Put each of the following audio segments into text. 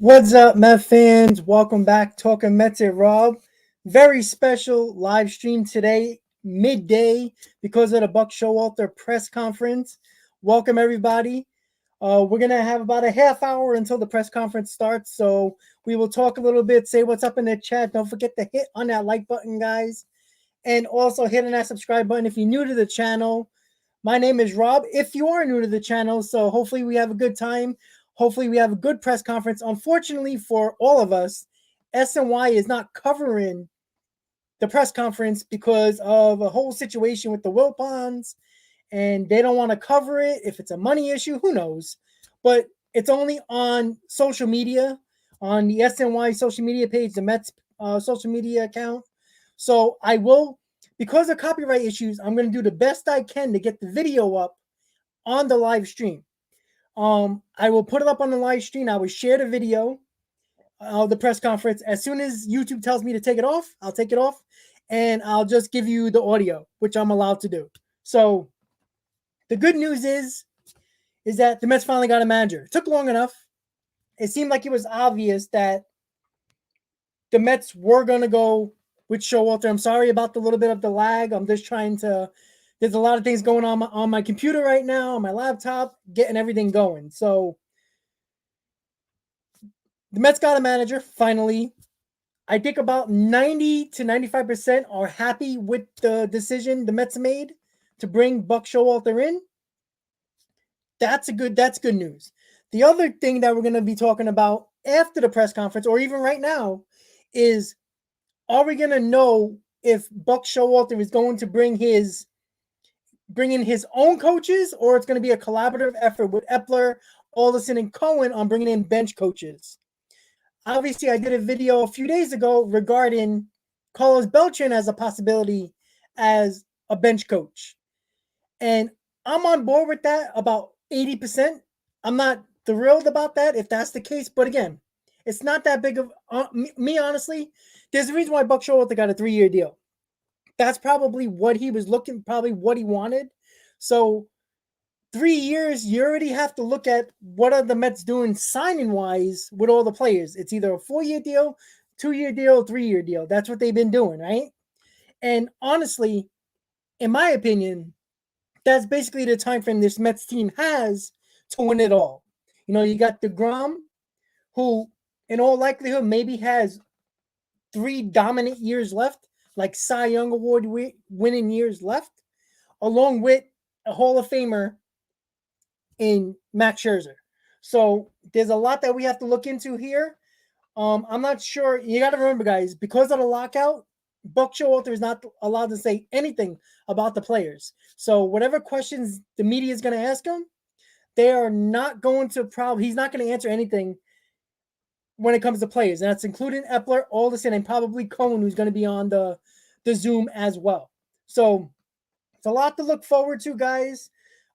What's up, Met fans? Welcome back. Talking Mets at Rob. Very special live stream today, midday, because of the Buck Showalter press conference. Welcome, everybody. We're going to have about a half hour until the press conference starts. So we will talk a little bit, say what's up in the chat. Don't forget to hit on that like button, guys. And also hit on that subscribe button if you're new to the channel. My name is Rob. If you are new to the channel, so hopefully we have a good time. Hopefully we have a good press conference. Unfortunately for all of us, SNY is not covering the press conference because of a whole situation with the Wilpons, and they don't want to cover it. If it's a money issue, who knows? But it's only on social media, on the SNY social media page, the Mets social media account. So I will, because of copyright issues, I'm going to do the best I can to get the video up on the live stream. I will put it up on the live stream. I will share the video of the press conference. As soon as YouTube tells me to take it off, I'll take it off, and I'll just give you the audio, which I'm allowed to do. So the good news is that the Mets finally got a manager. It took long enough. It seemed like it was obvious that the Mets were going to go with Showalter. I'm sorry about the little bit of the lag. I'm just trying to. There's a lot of things going on my computer right now, on my laptop, getting everything going. So the Mets got a manager finally. I think about 90 to 95% are happy with the decision the Mets made to bring Buck Showalter in. That's good news. The other thing that we're going to be talking about after the press conference, or even right now, is are we going to know if Buck Showalter is going to bring in his own coaches, or it's going to be a collaborative effort with Epler, Alderson, and Cohen on bringing in bench coaches? Obviously, I did a video a few days ago regarding Carlos Beltran as a possibility as a bench coach. And I'm on board with that about 80%. I'm not thrilled about that if that's the case. But again, it's not that big of me, honestly. There's a reason why Buck Showalter got a 3-year deal. That's probably what he was looking, probably what he wanted. So 3 years, you already have to look at what are the Mets doing signing wise with all the players. It's either a 4-year deal, 2-year deal, 3-year deal. That's what they've been doing, right? And honestly, in my opinion, that's basically the time frame this Mets team has to win it all. You know, you got DeGrom, who in all likelihood maybe has 3 dominant years left, like Cy Young Award winning years left, along with a Hall of Famer in Max Scherzer. So there's a lot that we have to look into here. I'm not sure. You got to remember, guys, because of the lockout, Buck Showalter is not allowed to say anything about the players. So whatever questions the media is going to ask him, they are not going to he's not going to answer anything when it comes to players. And that's including Epler, Alderson, and probably Cohen, who's going to be on the Zoom as well. So it's a lot to look forward to, guys.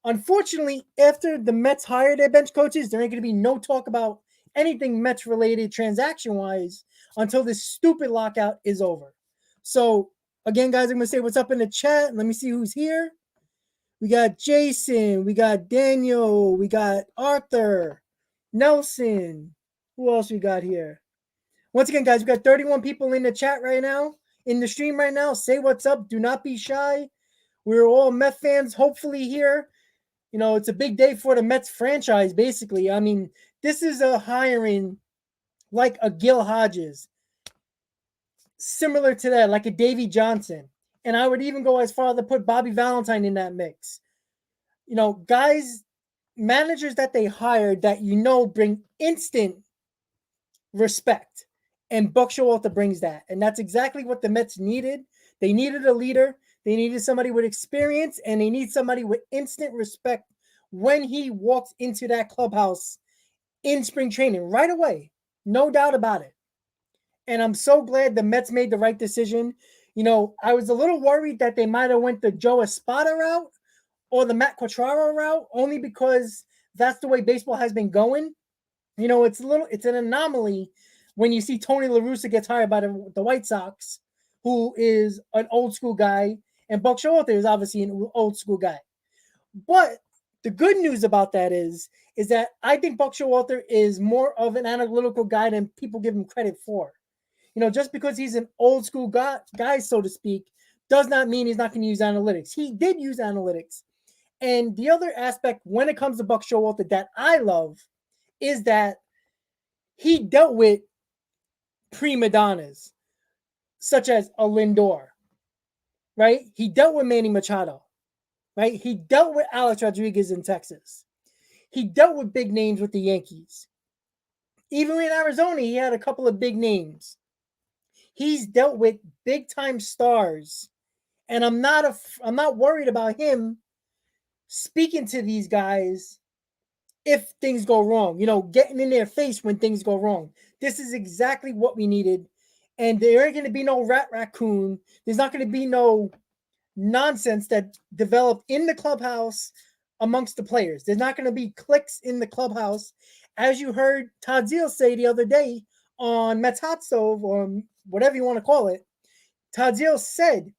Unfortunately, after the Mets hire their bench coaches, there ain't going to be no talk about anything Mets related transaction wise until this stupid lockout is over. So, again, guys, I'm going to say what's up in the chat. Let me see who's here. We got Jason, we got Daniel, we got Arthur, Nelson. Who else we got here? Once again, guys, we got 31 people in the chat right now, in the stream right now. Say what's up. Do not be shy. We're all Met fans, hopefully, here. You know, it's a big day for the Mets franchise, basically. I mean, this is a hiring like a Gil Hodges, similar to that, like a Davey Johnson. And I would even go as far to put Bobby Valentine in that mix. You know, guys, managers that they hired that bring instant respect. And Buck Showalter brings that. And that's exactly what the Mets needed. They needed a leader. They needed somebody with experience, and they need somebody with instant respect when he walks into that clubhouse in spring training right away. No doubt about it. And I'm so glad the Mets made the right decision. You know, I was a little worried that they might have went the Joe Espada route or the Matt Quatraro route, only because that's the way baseball has been going. You know, it's an anomaly when you see Tony La Russa gets hired by the White Sox, who is an old school guy, and Buck Showalter is obviously an old school guy. But The good news about that is that I think Buck Showalter is more of an analytical guy than people give him credit for. Just because he's an old school guy, so to speak, does not mean he's not going to use analytics. He did use analytics. And the other aspect when it comes to Buck Showalter that I love is that he dealt with prima donnas such as a Lindor, right? He dealt with Manny Machado, right? He dealt with Alex Rodriguez in Texas. He dealt with big names with the Yankees. Even in Arizona, he had a couple of big names. He's dealt with big time stars, and I'm not worried about him speaking to these guys if things go wrong. Getting in their face when things go wrong. This is exactly what we needed, and there ain't going to be no raccoon. There's not going to be no nonsense that developed in the clubhouse amongst the players. There's not going to be cliques in the clubhouse, as you heard Todd Zeal say the other day on Mets Hot Stove, or whatever you want to call it. Todd Zeal said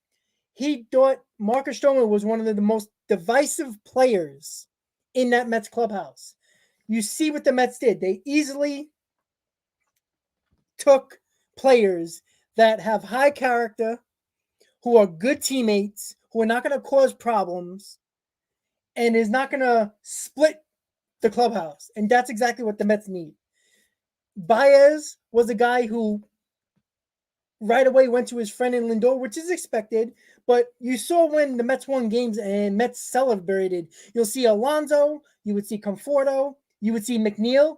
he thought Marcus Stroman was one of the most divisive players in that Mets clubhouse. You see what the Mets did. They easily took players that have high character, who are good teammates, who are not going to cause problems, and is not going to split the clubhouse. And that's exactly what the Mets need. Baez was a guy who right away went to his friend in Lindor, which is expected. But you saw when the Mets won games and Mets celebrated, you'll see Alonso, you would see Conforto, you would see McNeil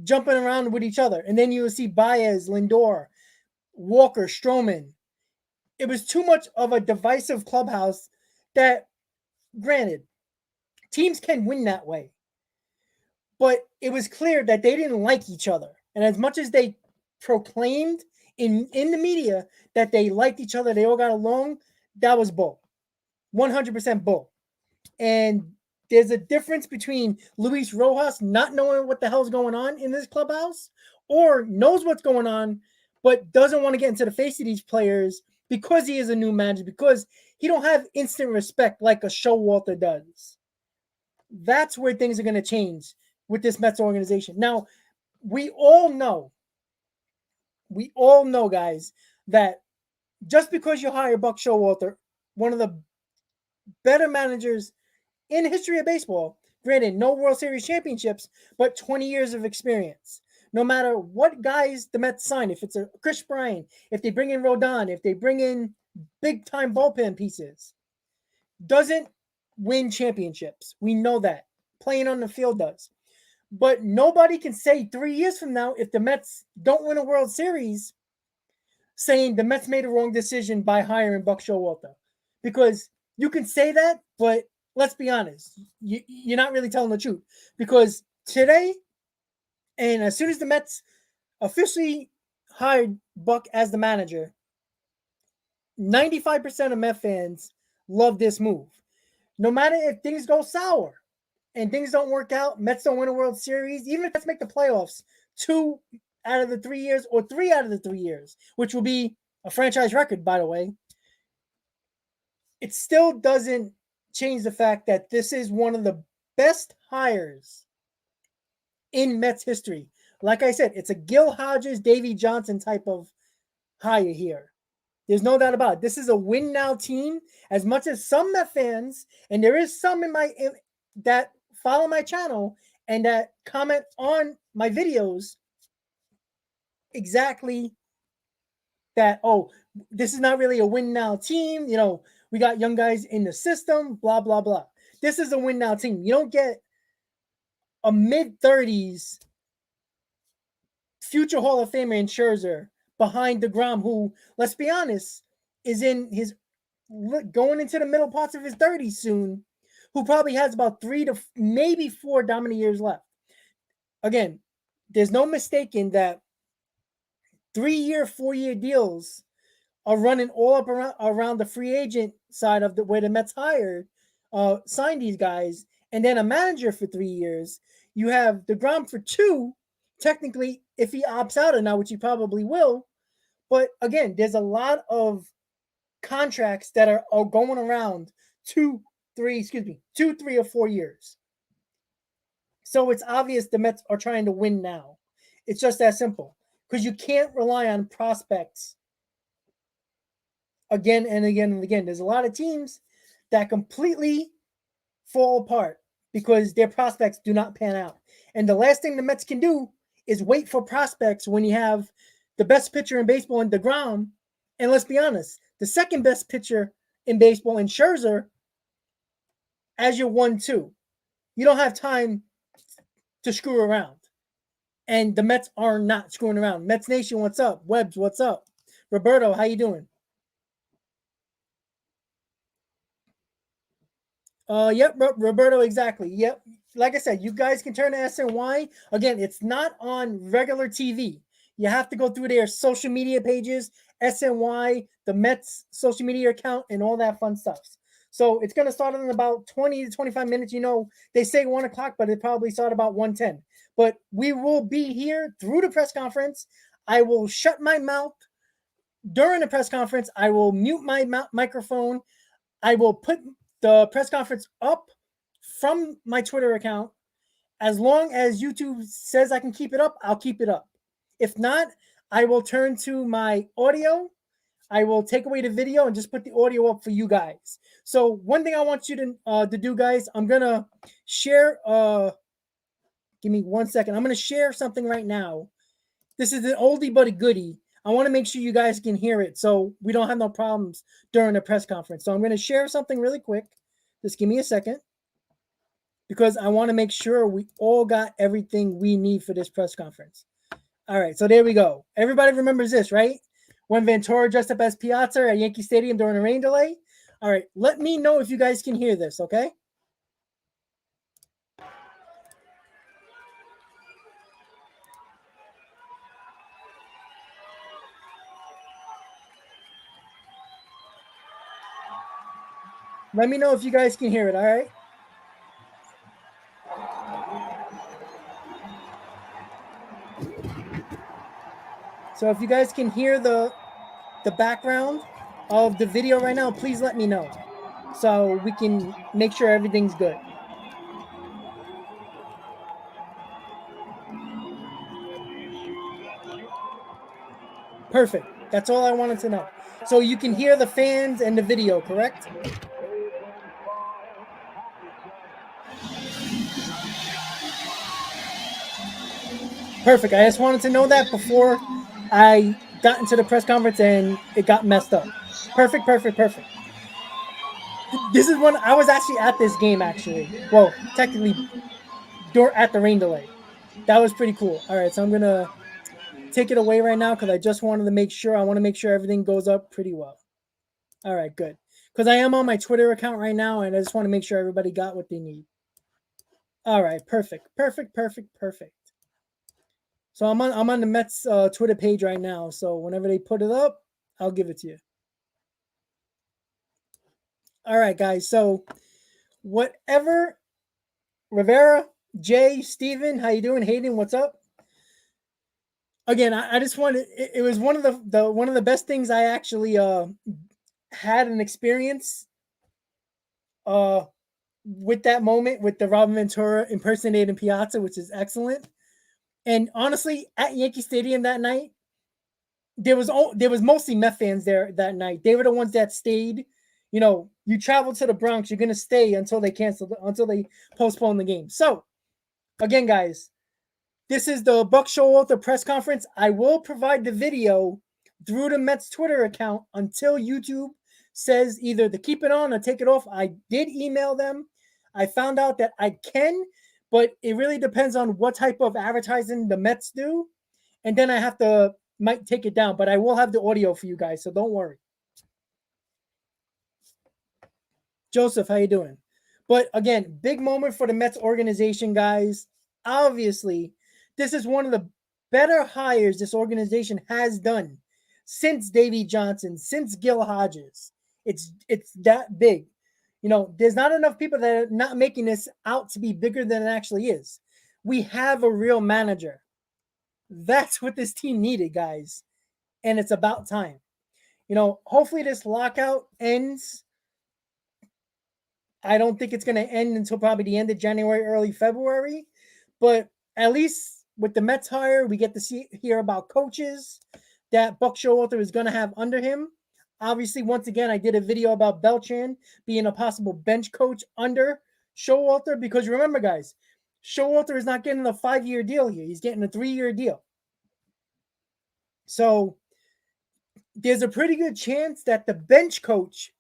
jumping around with each other. And then you would see Baez, Lindor, Walker, Stroman. It was too much of a divisive clubhouse that, granted, teams can win that way. But it was clear that they didn't like each other. And as much as they proclaimed in the media that they liked each other, they all got along, that was bull. 100% bull. And there's a difference between Luis Rojas not knowing what the hell's going on in this clubhouse, or knows what's going on, but doesn't want to get into the face of these players because he is a new manager, because he don't have instant respect like a Showalter does. That's where things are going to change with this Mets organization. Now, we all know, guys, that just because you hire Buck Showalter, one of the better managers in the history of baseball, granted, no World Series championships, but 20 years of experience. No matter what guys the Mets sign, if it's a Chris Bryant, if they bring in Rodon, if they bring in big-time bullpen pieces, doesn't win championships. We know that. Playing on the field does. But nobody can say 3 years from now, if the Mets don't win a World Series, saying the Mets made a wrong decision by hiring Buck Showalter. Because you can say that, but let's be honest, you're not really telling the truth. Because today, and as soon as the Mets officially hired Buck as the manager, 95% of Met fans love this move. No matter if things go sour and things don't work out, Mets don't win a World Series, even if Mets make the playoffs 2 out of the 3 years or 3 out of the 3 years, which will be a franchise record, by the way, it still doesn't change the fact that this is one of the best hires in Mets history. Like I said, it's a Gil Hodges, Davey Johnson type of hire here. There's no doubt about it. This is a win now team. As much as some Met fans, and there is some that follow my channel and that comment on my videos, exactly that, oh, this is not really a win now team. We got young guys in the system, blah, blah, blah. This is a win now team. You don't get a mid-30s future Hall of Famer in Scherzer behind DeGrom, who, let's be honest, is in his going into the middle parts of his 30s soon, who probably has about 3 to maybe 4 dominant years left. Again, there's no mistaking that 3-year, 4-year deals are running all up around the free agent side of where the Mets signed these guys, and then a manager for 3 years. You have DeGrom for 2, technically, if he opts out or not, which he probably will. But again, there's a lot of contracts that are going around 2, 3 or 4 years. So it's obvious the Mets are trying to win now. It's just that simple. Because you can't rely on prospects again and again and again. There's a lot of teams that completely fall apart because their prospects do not pan out. And the last thing the Mets can do is wait for prospects when you have the best pitcher in baseball in DeGrom. And let's be honest, the second best pitcher in baseball in Scherzer as your 1-2. You don't have time to screw around. And the Mets are not screwing around. Mets Nation, what's up? Webbs, what's up? Roberto, how you doing? Yep, Roberto, exactly. Yep. Like I said, you guys can turn to SNY. Again, it's not on regular TV. You have to go through their social media pages, SNY, the Mets social media account, and all that fun stuff. So it's going to start in about 20 to 25 minutes. You know, they say 1 o'clock, but it probably start about 1:10. But we will be here through the press conference. I will shut my mouth during the press conference. I will mute my microphone. I will put the press conference up from my Twitter account. As long as YouTube says I can keep it up, I'll keep it up. If not, I will turn to my audio. I will take away the video and just put the audio up for you guys. So one thing I want you to do, guys, I'm going to share. Give me 1 second. I'm going to share something right now. This is an oldie but a goodie. I want to make sure you guys can hear it so we don't have no problems during the press conference. So I'm going to share something really quick. Just give me a second because I want to make sure we all got everything we need for this press conference. All right, so there we go. Everybody remembers this, right? When Ventura dressed up as Piazza at Yankee Stadium during a rain delay. All right, let me know if you guys can hear this, okay? Let me know if you guys can hear it, all right? So if you guys can hear the background of the video right now, please let me know so we can make sure everything's good. Perfect. That's all I wanted to know. So you can hear the fans and the video, correct? Perfect. I just wanted to know that before I got into the press conference and it got messed up. Perfect. This is when I was actually at this game, actually. Well, technically, at the rain delay. That was pretty cool. All right, so I'm going to take it away right now because I just wanted to make sure. I want to make sure everything goes up pretty well. All right, good. Because I am on my Twitter account right now, and I just want to make sure everybody got what they need. All right, perfect. So I'm on the Mets Twitter page right now. So whenever they put it up, I'll give it to you. All right, guys. So whatever, Rivera, Jay, Steven, how you doing? Hayden, what's up? Again, I just wanted. It was one of the best things I actually had an experience with that moment with the Robin Ventura impersonating Piazza, which is excellent. And honestly, at Yankee Stadium that night, there was mostly Met fans there that night. They were the ones that stayed. You know, you travel to the Bronx, you're gonna stay until they postpone the game. So, again, guys, this is the Buck Showalter press conference. I will provide the video through the Mets Twitter account until YouTube says either to keep it on or take it off. I did email them. I found out that I can, but it really depends on what type of advertising the Mets do. And then I might take it down, but I will have the audio for you guys, so don't worry. Joseph, how you doing? But again, big moment for the Mets organization, guys. Obviously, this is one of the better hires this organization has done since Davey Johnson, since Gil Hodges. It's that big. You know, there's not enough people that are not making this out to be bigger than it actually is. We have a real manager. That's what this team needed, guys. And it's about time. You know, hopefully this lockout ends. I don't think it's going to end until probably the end of January, early February. But at least with the Mets hire, we get to hear about coaches that Buck Showalter is going to have under him. Obviously, once again, I did a video about Beltran being a possible bench coach under Showalter, because remember, guys, Showalter is not getting a 5-year deal here. He's getting a 3-year deal. So there's a pretty good chance that the bench coach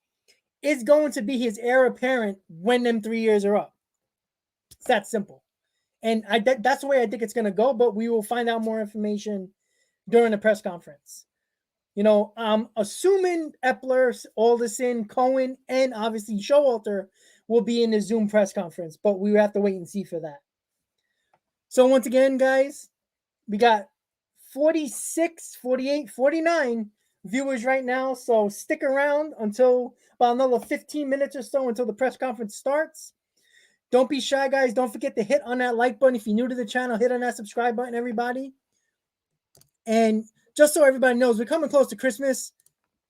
is going to be his heir apparent when them 3 years are up. It's that simple. And that's the way I think it's going to go, but we will find out more information during the press conference. You know, I'm assuming Epler, Alderson, Cohen, and obviously Showalter will be in the Zoom press conference, but we have to wait and see for that. So once again, guys, we got 46, 48, 49 viewers right now. So stick around until about another 15 minutes or so until the press conference starts. Don't be shy, guys. Don't forget to hit on that like button. If you're new to the channel, hit on that subscribe button, everybody. And just so everybody knows, we're coming close to Christmas.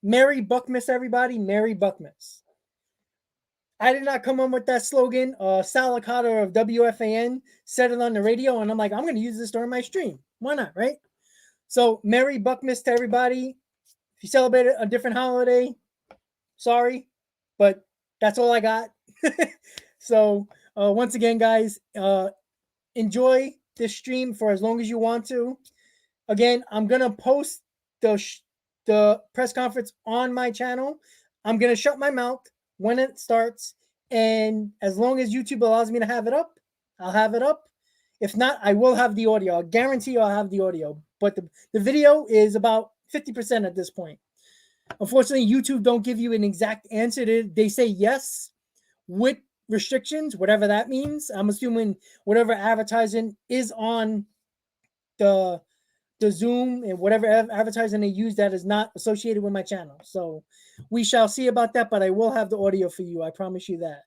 Merry Buckmas, everybody. Merry Buckmas. I did not come up with that slogan. Sal Licata of WFAN said it on the radio, and I'm like, I'm going to use this during my stream. Why not, right? So, Merry Buckmas to everybody. If you celebrate a different holiday, sorry, but that's all I got. So, once again, guys, enjoy this stream for as long as you want to. Again, I'm going to post the press conference on my channel. I'm going to shut my mouth when it starts. And as long as YouTube allows me to have it up, I'll have it up. If not, I will have the audio. I'll guarantee I'll have the audio. But the video is about 50% at this point. Unfortunately, YouTube don't give you an exact answer. They say yes with restrictions, whatever that means. I'm assuming whatever advertising is on the Zoom and whatever advertising they use that is not associated with my channel. So we shall see about that, but I will have the audio for you. I promise you that.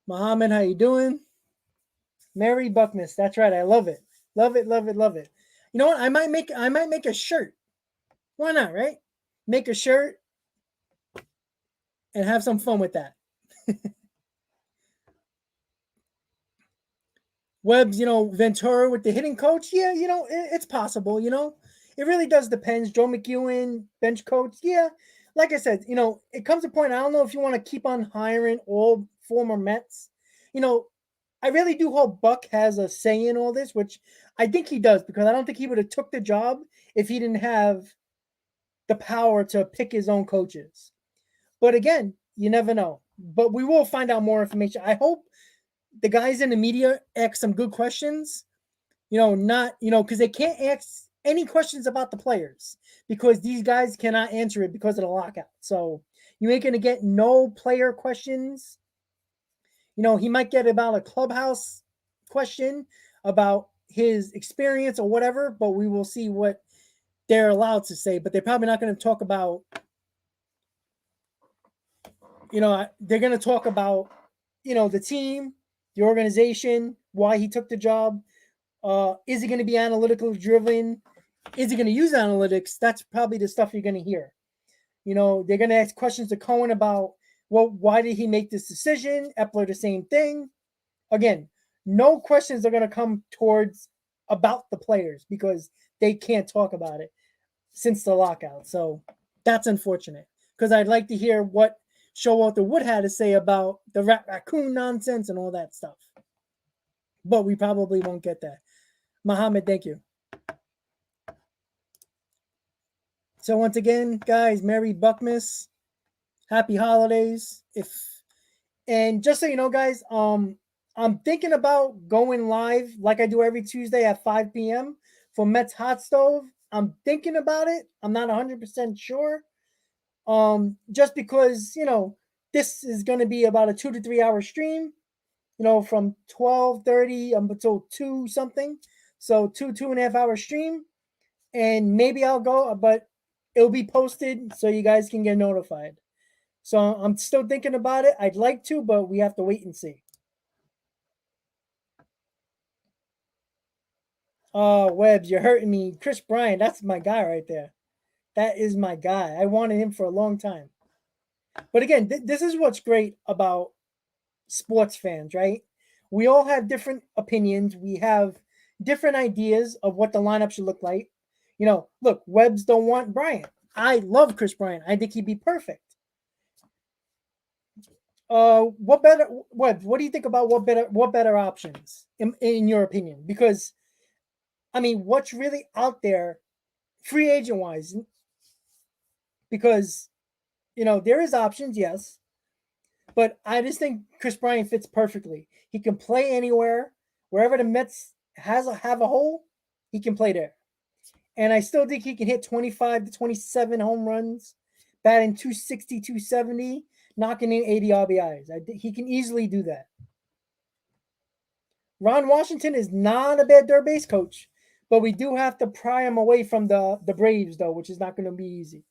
Muhammad, how you doing? Merry Buckmas. That's right. I love it. Love it, love it, love it. You know what? I might make a shirt. Why not, right? Make a shirt and have some fun with that. Webb's, Ventura with the hitting coach. Yeah, it's possible, It really does depend. Joe McEwen, bench coach. Yeah, like I said, it comes to a point. I don't know if you want to keep on hiring all former Mets. I really do hope Buck has a say in all this, which I think he does, because I don't think he would have took the job if he didn't have the power to pick his own coaches. But again, you never know. But we will find out more information. I hope the guys in the media ask some good questions, because they can't ask any questions about the players, because these guys cannot answer it because of the lockout. So you ain't going to get no player questions. He might get about a clubhouse question about his experience or whatever, but we will see what they're allowed to say. But they're probably not going to talk about, they're going to talk about, the team, the organization, why he took the job. Is he going to be analytically driven? Is he going to use analytics? That's probably the stuff you're going to hear. They're going to ask questions to Cohen about, well, why did he make this decision? Epler, the same thing. Again, no questions are going to come towards about the players, because they can't talk about it since the lockout. So that's unfortunate, because I'd like to hear what Showalter would have to say about the raccoon nonsense and all that stuff. But we probably won't get that. Muhammad, thank you. So once again, guys, Merry Buckmas. Happy holidays. And just so you know, guys, I'm thinking about going live like I do every Tuesday at 5 p.m. for Mets Hot Stove. I'm thinking about it. I'm not 100% sure. Just because, this is going to be about a 2 to 3 hour stream, from 12:30 until 2 something. So 2.5 hour stream. And maybe I'll go, but it'll be posted so you guys can get notified. So I'm still thinking about it. I'd like to, but we have to wait and see. Oh, Webbs, you're hurting me. Chris Bryant, that's my guy right there. That is my guy. I wanted him for a long time. But again, this is what's great about sports fans, right? We all have different opinions. We have different ideas of what the lineup should look like. Look, Webbs don't want Bryant. I love Chris Bryant. I think he'd be perfect. What better? What do you think about what better options in your opinion? Because I mean, what's really out there, free agent wise? Because there is options, yes, but I just think Chris Bryant fits perfectly. He can play anywhere, wherever the Mets have a hole, he can play there. And I still think he can hit 25 to 27 home runs, batting 260, 270, knocking in 80 RBIs. He can easily do that. Ron Washington is not a bad third base coach, but we do have to pry him away from the Braves, though, which is not going to be easy.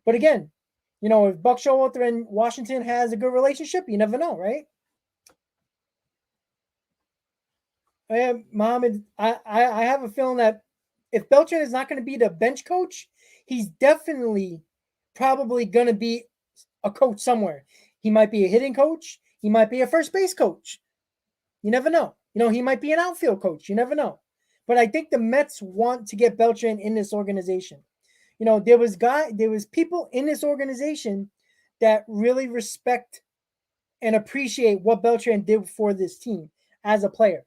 But again, if Buck Showalter and Washington has a good relationship, you never know, right? Mohammed, I have a feeling that if Beltran is not going to be the bench coach, he's definitely probably going to be a coach somewhere. He might be a hitting coach. He might be a first base coach. You never know. He might be an outfield coach. You never know. But I think the Mets want to get Beltran in this organization. There was people in this organization that really respect and appreciate what Beltran did for this team as a player.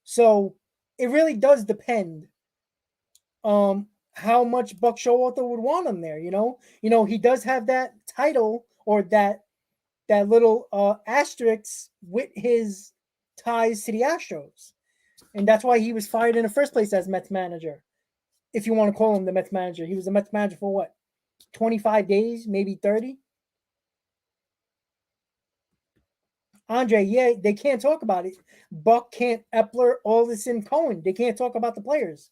So it really does depend how much Buck Showalter would want him there. He does have that title or that little asterisk with his ties to the Astros, and that's why he was fired in the first place as Mets manager. If you want to call him the Mets manager, he was the Mets manager for what, 25 days, maybe 30. Andre, yeah, they can't talk about it. Buck can't, Epler, Alderson, Cohen, they can't talk about the players.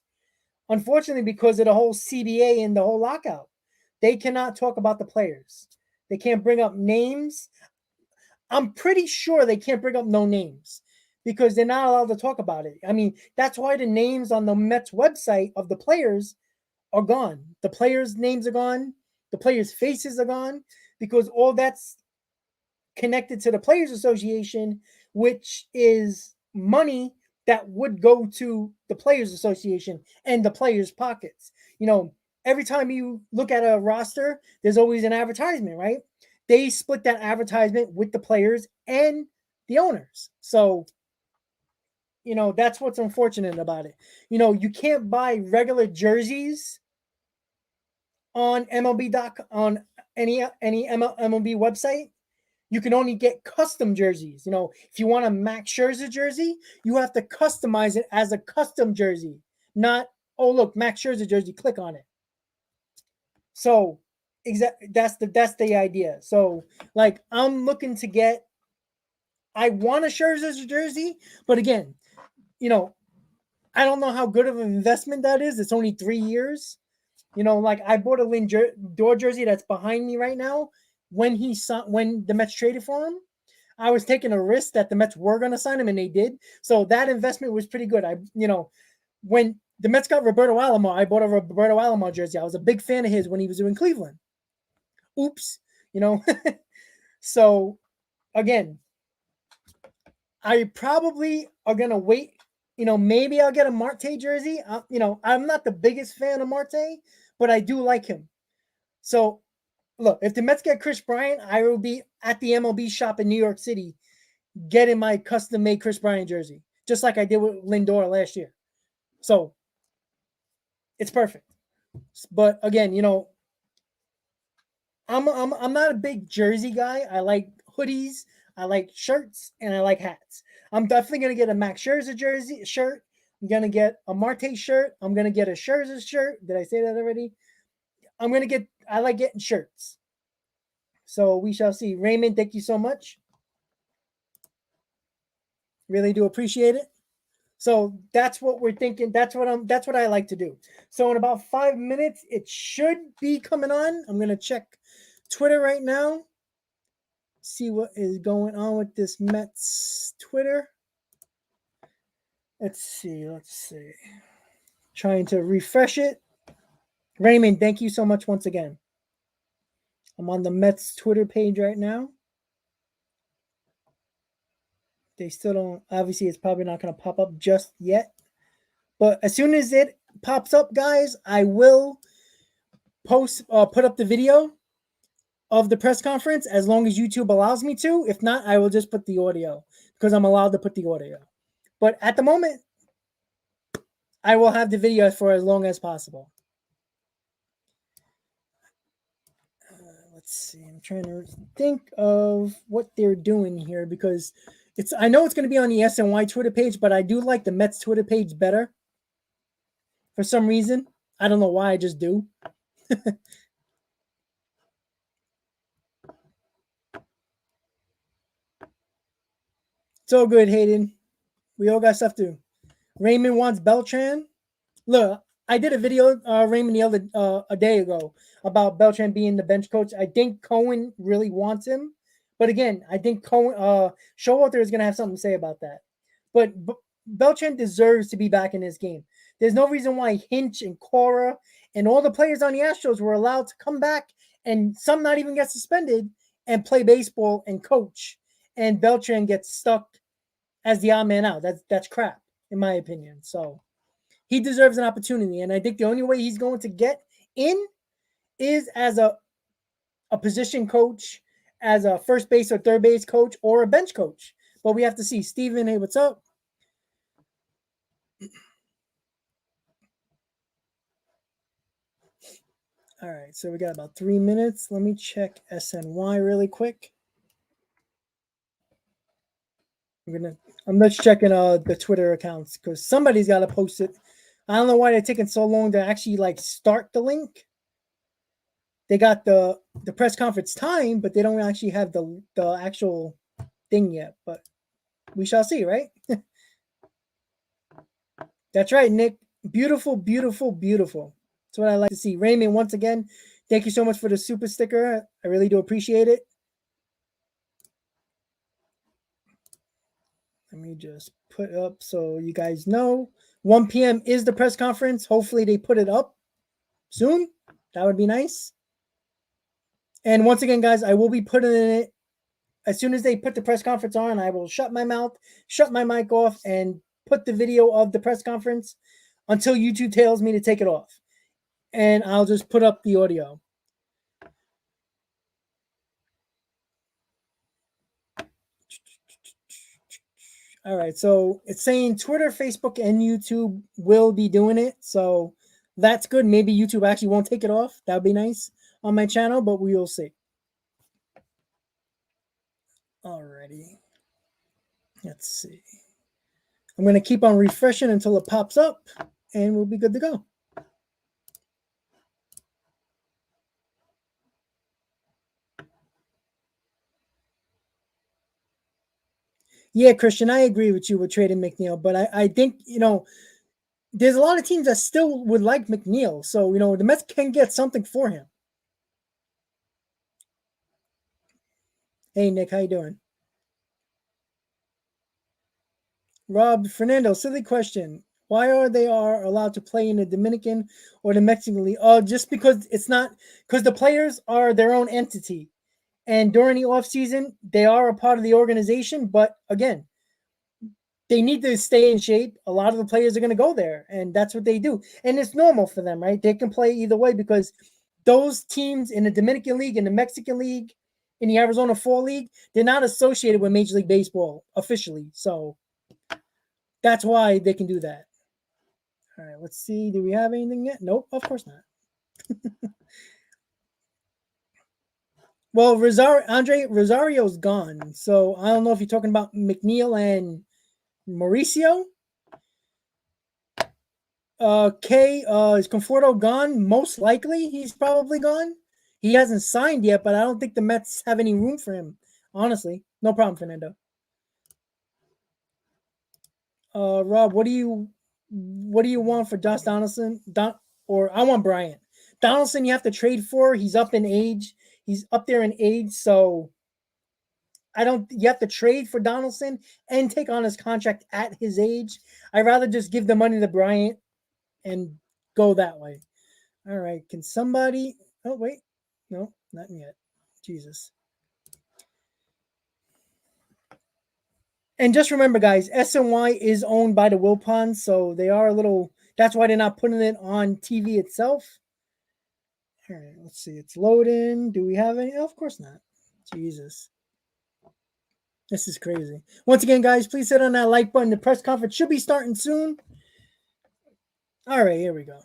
Unfortunately, because of the whole CBA and the whole lockout, they cannot talk about the players. They can't bring up names. I'm pretty sure they can't bring up no names because they're not allowed to talk about it. I mean, that's why the names on the Mets website of the players are gone. The players' names are gone. The players' faces are gone because all that's connected to the Players Association, which is money that would go to the Players Association and the players' pockets. Every time you look at a roster, there's always an advertisement, right? They split that advertisement with the players and the owners. So, that's what's unfortunate about it. You can't buy regular jerseys on on any MLB website. You can only get custom jerseys. If you want a Max Scherzer jersey, you have to customize it as a custom jersey, not, oh, look, Max Scherzer jersey, click on it. So that's the idea. So like I'm looking to get, I want a Scherzer jersey, but again, I don't know how good of an investment that is. It's only 3 years. Like I bought a Lindor jersey that's behind me right now. When the Mets traded for him, I was taking a risk that the Mets were going to sign him, and they did. So that investment was pretty good. When the Mets got Roberto Alomar, I bought a Roberto Alomar jersey. I was a big fan of his when he was in Cleveland. Oops, So again, I probably are going to wait. Maybe I'll get a Marte jersey. I'm not the biggest fan of Marte, but I do like him. So look, if the Mets get Chris Bryant, I will be at the MLB shop in New York City getting my custom-made Chris Bryant jersey, just like I did with Lindor last year. So it's perfect. But again, I'm not a big jersey guy. I like hoodies, I like shirts, and I like hats. I'm definitely gonna get a Max Scherzer shirt. I'm gonna get a Marte shirt. I'm gonna get a Scherzer shirt. Did I say that already? I like getting shirts. So we shall see. Raymond, thank you so much. Really do appreciate it. So that's what we're thinking. That's what I like to do. So in about 5 minutes, it should be coming on. I'm gonna check Twitter right now. See what is going on with this Mets Twitter. Let's see. Trying to refresh it. Raymond, thank you so much once again. I'm on the Mets Twitter page right now. They still don't. Obviously, it's probably not going to pop up just yet. But as soon as it pops up, guys, I will put up the video of the press conference as long as YouTube allows me to. If not, I will just put the audio because I'm allowed to put the audio. But at the moment, I will have the video for as long as possible. Let's see. I'm trying to think of what they're doing here because I know it's going to be on the SNY Twitter page, but I do like the Mets Twitter page better for some reason. I don't know why, I just do. It's all good, Hayden. We all got stuff to do. Raymond wants Beltran. Look, I did a video, Raymond, a day ago about Beltran being the bench coach. I think Cohen really wants him, but again, I think Showalter is going to have something to say about that. But Beltran deserves to be back in this game. There's no reason why Hinch and Cora and all the players on the Astros were allowed to come back and some not even get suspended and play baseball and coach, and Beltran gets stuck as the odd man out. That's crap, in my opinion. So he deserves an opportunity, and I think the only way he's going to get in is as a position coach, as a first base or third base coach, or a bench coach. But we have to see. Steven, hey, what's up? All right, so we got about 3 minutes. Let me check SNY really quick. I'm just checking the Twitter accounts because somebody's got to post it. I don't know why they're taking so long to actually start the link. They got the press conference time, but they don't actually have the actual thing yet. But we shall see, right? That's right, Nick. Beautiful, beautiful, beautiful. That's what I like to see. Raymond, once again, thank you so much for the super sticker. I really do appreciate it. Let me just put up so you guys know. 1 p.m. is the press conference. Hopefully they put it up soon. That would be nice. And once again, guys, I will be putting it as soon as they put the press conference on. I will shut my mouth, shut my mic off, and put the video of the press conference until YouTube tells me to take it off. And I'll just put up the audio. All right, so it's saying Twitter, Facebook, and YouTube will be doing it. So that's good. Maybe YouTube actually won't take it off. That would be nice on my channel, but we will see. Alrighty. Let's see. I'm going to keep on refreshing until it pops up, and we'll be good to go. Yeah, Christian, I agree with you with trading McNeil, but I think, there's a lot of teams that still would like McNeil. So, the Mets can get something for him. Hey, Nick, how you doing? Rob Fernando, silly question. Why are they allowed to play in the Dominican or the Mexican League? Just because because the players are their own entity. And during the offseason, they are a part of the organization. But again, they need to stay in shape. A lot of the players are going to go there, and that's what they do. And it's normal for them, right? They can play either way because those teams in the Dominican League, in the Mexican League, in the Arizona Fall League, they're not associated with Major League Baseball officially. So that's why they can do that. All right, let's see. Do we have anything yet? Nope, of course not. Well, Andre Rosario's gone. So I don't know if you're talking about McNeil and Mauricio. Is Conforto gone? Most likely he's probably gone. He hasn't signed yet, but I don't think the Mets have any room for him. Honestly. No problem, Fernando. Rob, what do you want for Josh Donaldson? Or I want Bryant. Donaldson you have to trade for. He's up in age. He's up there in age, so you have to trade for Donaldson and take on his contract at his age. I'd rather just give the money to Bryant and go that way. All right. Can somebody? Oh, wait. No, not yet. Jesus. And just remember, guys, SNY is owned by the Wilpons, so they are a little. That's why they're not putting it on TV itself. All right, let's see. It's loading. Do we have any? Oh, of course not. Jesus. This is crazy. Once again, guys, please hit on that like button. The press conference should be starting soon. All right, here we go.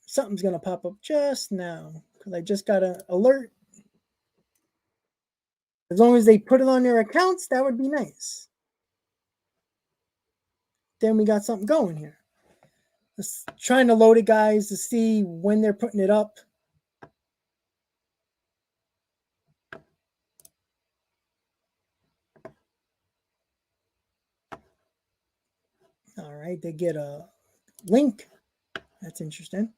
Something's going to pop up just now because I just got an alert. As long as they put it on their accounts, that would be nice. Then we got something going here. Just trying to load it, guys, to see when they're putting it up. All right, they get a link. That's interesting.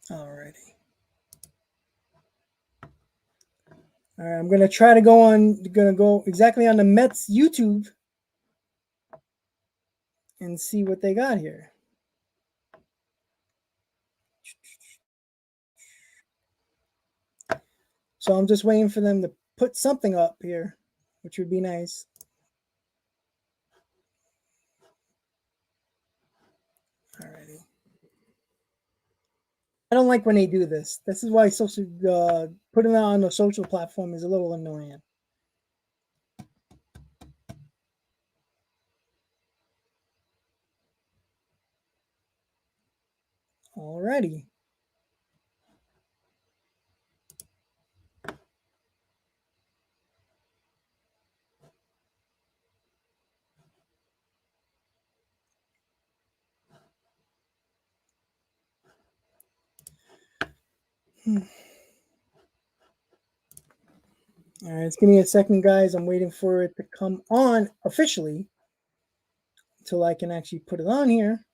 Alrighty. All right, I'm gonna try to go exactly on the Mets YouTube and see what they got here. So I'm just waiting for them to put something up here, which would be nice. Alrighty. I don't like when they do this. This is why putting it on the social platform is a little annoying. Alrighty. All right, just give me a second, guys. I'm waiting for it to come on officially until I can actually put it on here.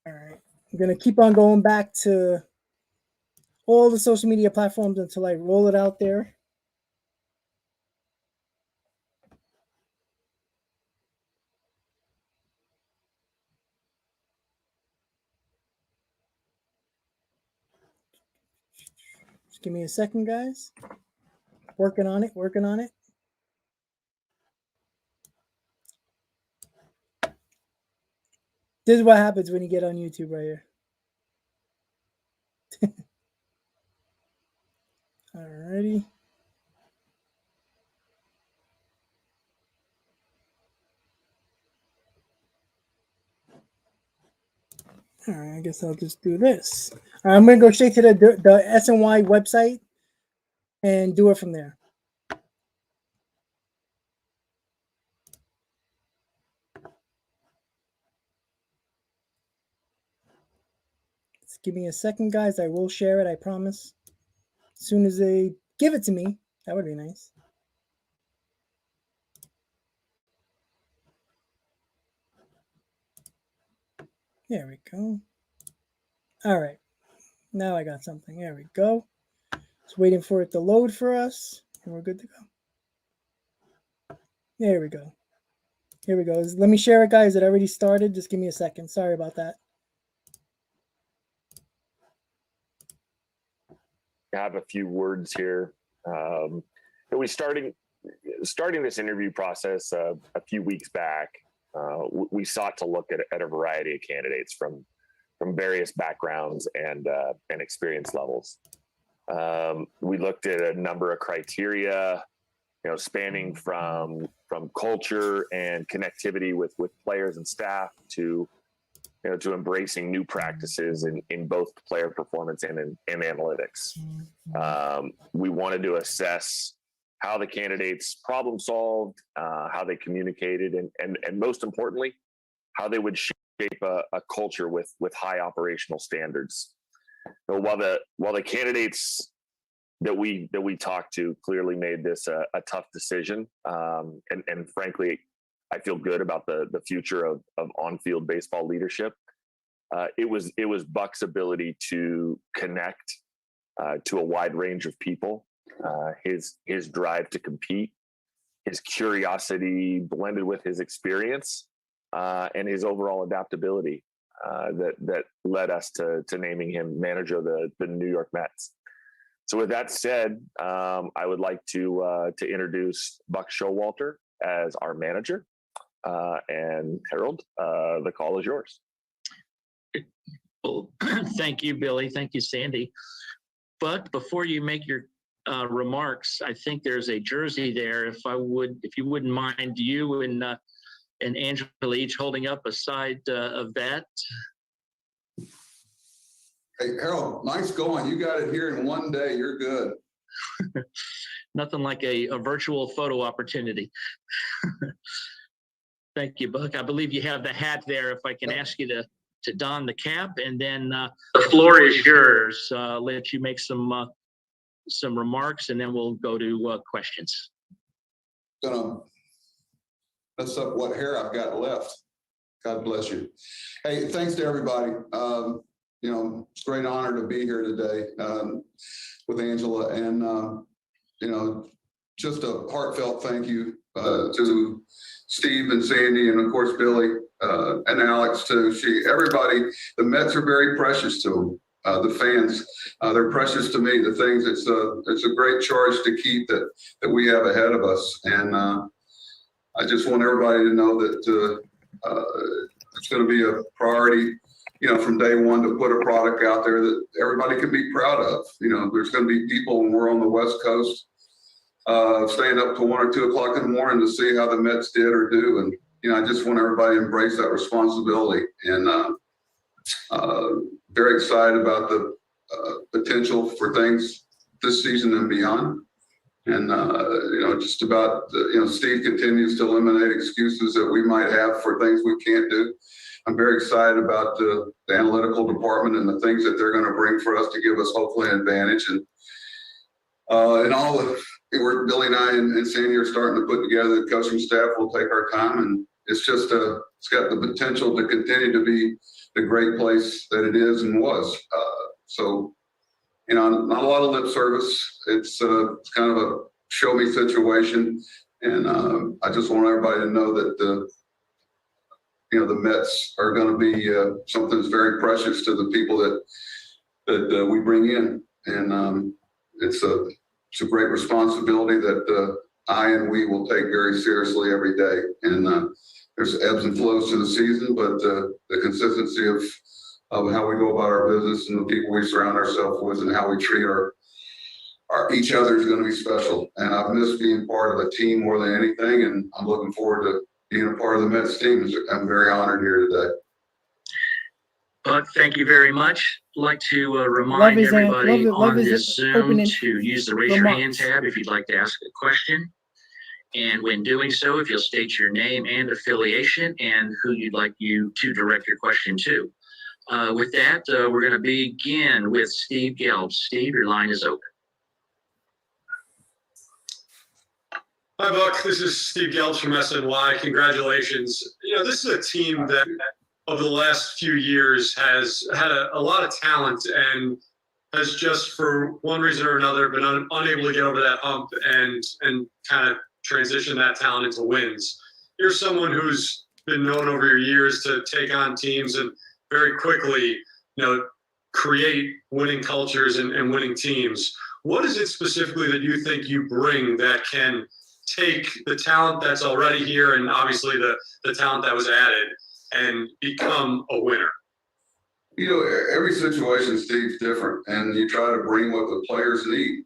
All right, I'm going to keep on going back to all the social media platforms until I roll it out there. Just give me a second, guys. Working on it. This is what happens when you get on YouTube right here. Alrighty. All right, I guess I'll just do this. All right, I'm going to go straight to the SNY website and do it from there. Just give me a second, guys. I will share it, I promise. As soon as they give it to me, that would be nice. There we go. All right. Now I got something. There we go. Just waiting for it to load for us, and we're good to go. There we go. Here we go. Let me share it, guys. It already started. Just give me a second. Sorry about that. I have a few words here. We starting this interview process a few weeks back. We sought to look at a variety of candidates from various backgrounds and experience levels. We looked at a number of criteria, spanning from culture and connectivity with players and staff to embracing new practices in both player performance and in analytics. We wanted to assess how the candidates problem solved, how they communicated, and most importantly, how they would shape a culture with high operational standards. So while the candidates that we talked to clearly made this a tough decision, and frankly, I feel good about the future of on-field baseball leadership. It was Buck's ability to connect to a wide range of people. His drive to compete, his curiosity blended with his experience, and his overall adaptability that led us to naming him manager of the New York Mets. So with that said, I would like to introduce Buck Showalter as our manager. And Harold, the call is yours. Well, thank you, Billy. Thank you, Sandy. But before you make your remarks, I think there's a jersey there. If you wouldn't mind, you and Angela each holding up a side of that. Hey, Harold, nice going. You got it here in one day. You're good. Nothing like a virtual photo opportunity. Thank you, Buck. I believe you have the hat there. If I can ask you to don the cap, and then the floor is yours. Let you make some remarks, and then we'll go to questions. Gonna mess up what hair I've got left. God bless you. Hey, thanks to everybody. It's a great honor to be here today with Angela, and just a heartfelt thank you to Steve and Sandy, and of course Billy and Alex too. Everybody. The Mets are very precious to them. The fans, they're precious to me. The things, it's a great charge to keep that we have ahead of us, and I just want everybody to know that it's going to be a priority. From day one, to put a product out there that everybody can be proud of. There's going to be people when we're on the West Coast staying up till 1 or 2 o'clock in the morning to see how the Mets did or do. And, I just want everybody to embrace that responsibility, and very excited about the potential for things this season and beyond. And, just about, Steve continues to eliminate excuses that we might have for things we can't do. I'm very excited about the analytical department and the things that they're going to bring for us to give us hopefully an advantage. And all of where Billy and I and Sandy are starting to put together the coaching staff, will take our time, and it's just it's got the potential to continue to be the great place that it is and was. So not a lot of lip service. It's kind of a show me situation, and I just want everybody to know that the Mets are going to be something that's very precious to the people that we bring in, and it's a great responsibility that I and we will take very seriously every day. And there's ebbs and flows to the season, but the consistency of how we go about our business and the people we surround ourselves with and how we treat our each other is going to be special. And I've missed being part of a team more than anything, and I'm looking forward to being a part of the Mets team. I'm very honored here today. Buck, thank you very much. I'd like to remind everybody on this Zoom to use the raise your hand tab if you'd like to ask a question. And when doing so, if you'll state your name and affiliation and who you'd like you to direct your question to. With that, we're going to begin with Steve Gelb. Steve, your line is open. Hi, Buck. This is Steve Gelb from SNY. Congratulations. This is a team that over the last few years has had a lot of talent and has just, for one reason or another, been unable to get over that hump and kind of transition that talent into wins. You're someone who's been known over your years to take on teams and very quickly, create winning cultures and winning teams. What is it specifically that you think you bring that can take the talent that's already here and obviously the talent that was added and become a winner? Every situation, Steve's different, and you try to bring what the players need.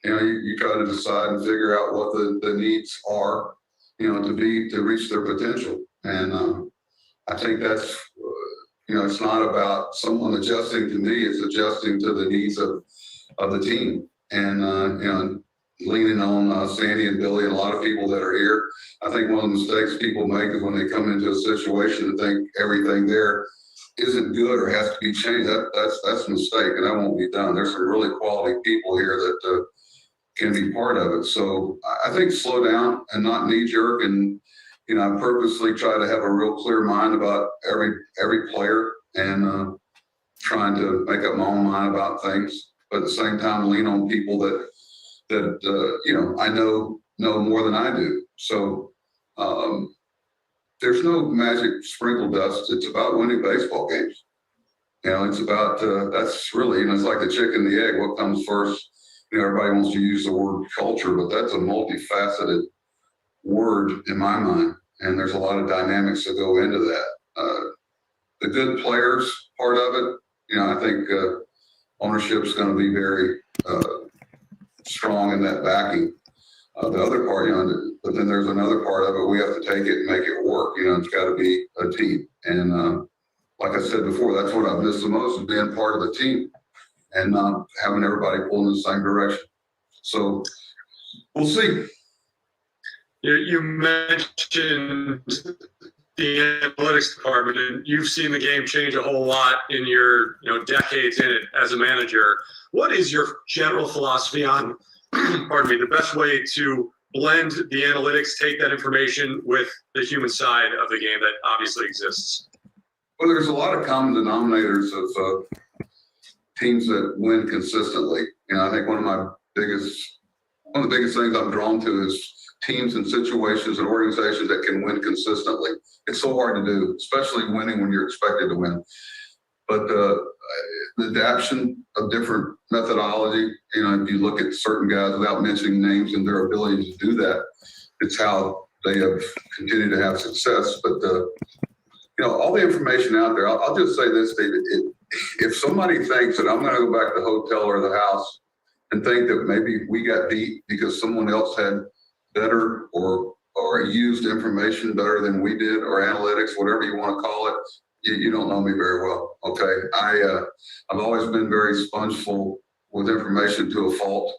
You try to decide and figure out what the needs are, to reach their potential. And I think that's, it's not about someone adjusting to me, it's adjusting to the needs of the team. And, leaning on Sandy and Billy and a lot of people that are here. I think one of the mistakes people make is when they come into a situation and think everything there isn't good or has to be changed. That's a mistake, and that won't be done. There's some really quality people here that can be part of it. So I think slow down and not knee jerk, and I purposely try to have a real clear mind about every player and trying to make up my own mind about things. but at the same time, lean on people that I know more than I do. So there's no magic sprinkle dust. It's about winning baseball games. It's about, that's really, it's like the chicken and the egg. What comes first? Everybody wants to use the word culture, but that's a multifaceted word in my mind. And there's a lot of dynamics that go into that. The good players part of it, I think ownership is going to be very strong in that backing. The other part, but then there's another part of it. We have to take it and make it work. It's got to be a team. And like I said before, that's what I've missed the most, is being part of a team and not having everybody pulling in the same direction. So we'll see. You mentioned the analytics department, and you've seen the game change a whole lot in your decades in it as a manager. What is your general philosophy on, pardon me, the best way to blend the analytics, take that information with the human side of the game that obviously exists? Well, there's a lot of common denominators of teams that win consistently. I think one of the biggest things I'm drawn to is teams and situations and organizations that can win consistently. It's so hard to do, especially winning when you're expected to win. But the adaptation of different methodology, if you look at certain guys without mentioning names and their ability to do that, it's how they have continued to have success. But all the information out there, I'll just say this, David, if somebody thinks that I'm going to go back to the hotel or the house and think that maybe we got beat because someone else had better or used information better than we did, or analytics, whatever you want to call it, you don't know me very well. Okay. I've always been very spongeful with information to a fault.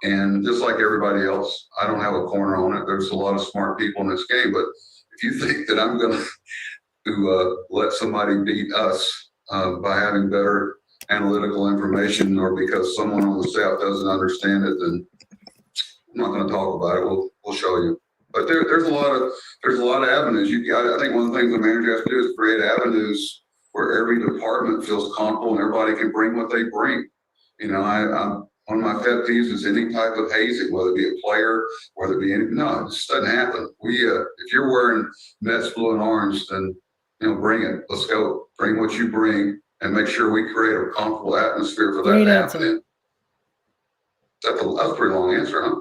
And just like everybody else, I don't have a corner on it. There's a lot of smart people in this game, but if you think that I'm going to let somebody beat us by having better analytical information, or because someone on the staff doesn't understand it, then I'm not going to talk about it. We'll show you. But there's a lot of avenues. I think one of the things the manager has to do is create avenues where every department feels comfortable and everybody can bring what they bring. One of my pet peeves is any type of hazing, whether it be a player, whether it be no, it just doesn't happen. If you're wearing METS blue and orange, then bring it. Let's go. Bring what you bring and make sure we create a comfortable atmosphere for that to happen. That's a pretty long answer, huh?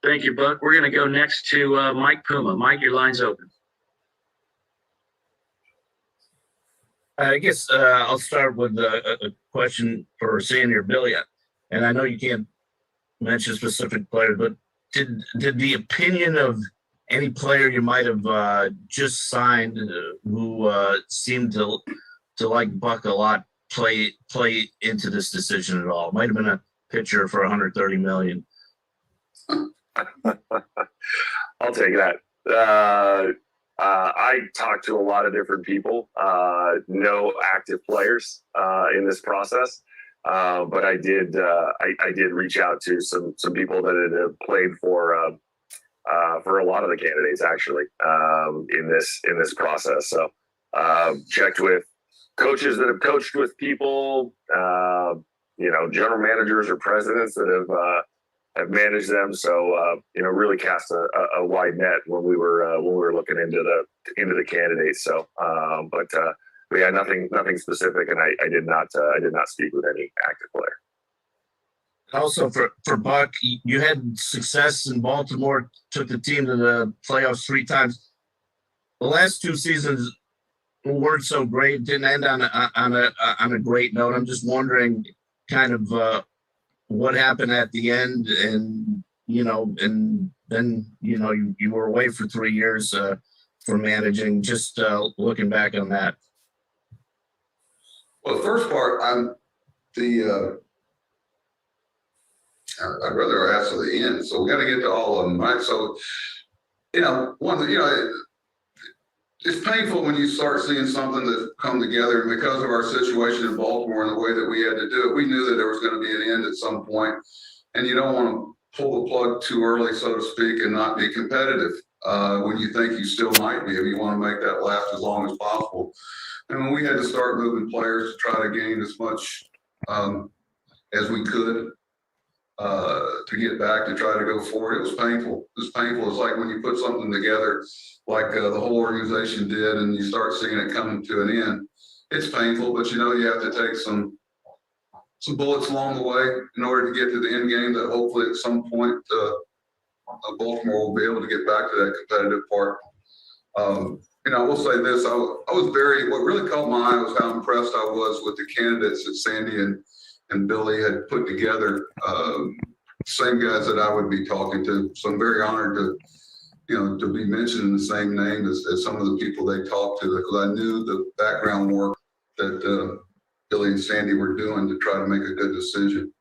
Thank you, Buck. We're going to go next to Mike Puma. Mike, your line's open. I guess I'll start with a question for Sandy or Billy. And I know you can't mention specific players, but did the opinion of any player you might have just signed who seemed to like Buck a lot play into this decision at all? Might have been a pitcher for $130 million. I'll take that. I talked to a lot of different people, no active players in this process, but I did reach out to some people that had played for a lot of the candidates actually in this process. So checked with coaches that have coached with people, general managers or presidents that have managed them. So really cast a wide net when we were looking into the candidates. So but yeah, nothing specific, and I did not speak with any active player. Also for Buck, you had success in Baltimore, took the team to the playoffs 3 times. The last 2 seasons weren't so great, didn't end on a great note. I'm just wondering kind of what happened at the end, and then you were away for 3 years for managing. Just looking back on that. Well, the first part, I'd rather ask to the end, so we got to get to all of them, right? So, it's painful when you start seeing something that come together, and because of our situation in Baltimore and the way that we had to do it, we knew that there was going to be an end at some point, and you don't want to pull the plug too early, so to speak, and not be competitive when you think you still might be, and you want to make that last as long as possible. And when we had to start moving players to try to gain as much as we could to get back to try to go forward. It was painful. It was painful. It's like when you put something together like the whole organization did and you start seeing it coming to an end. It's painful, but you know you have to take some bullets along the way in order to get to the end game that hopefully at some point Baltimore will be able to get back to that competitive part. I will say this, I was what really caught my eye was how impressed I was with the candidates that Sandy and Billy had put together, same guys that I would be talking to. So I'm very honored to be mentioned in the same name as some of the people they talked to, because I knew the background work that Billy and Sandy were doing to try to make a good decision.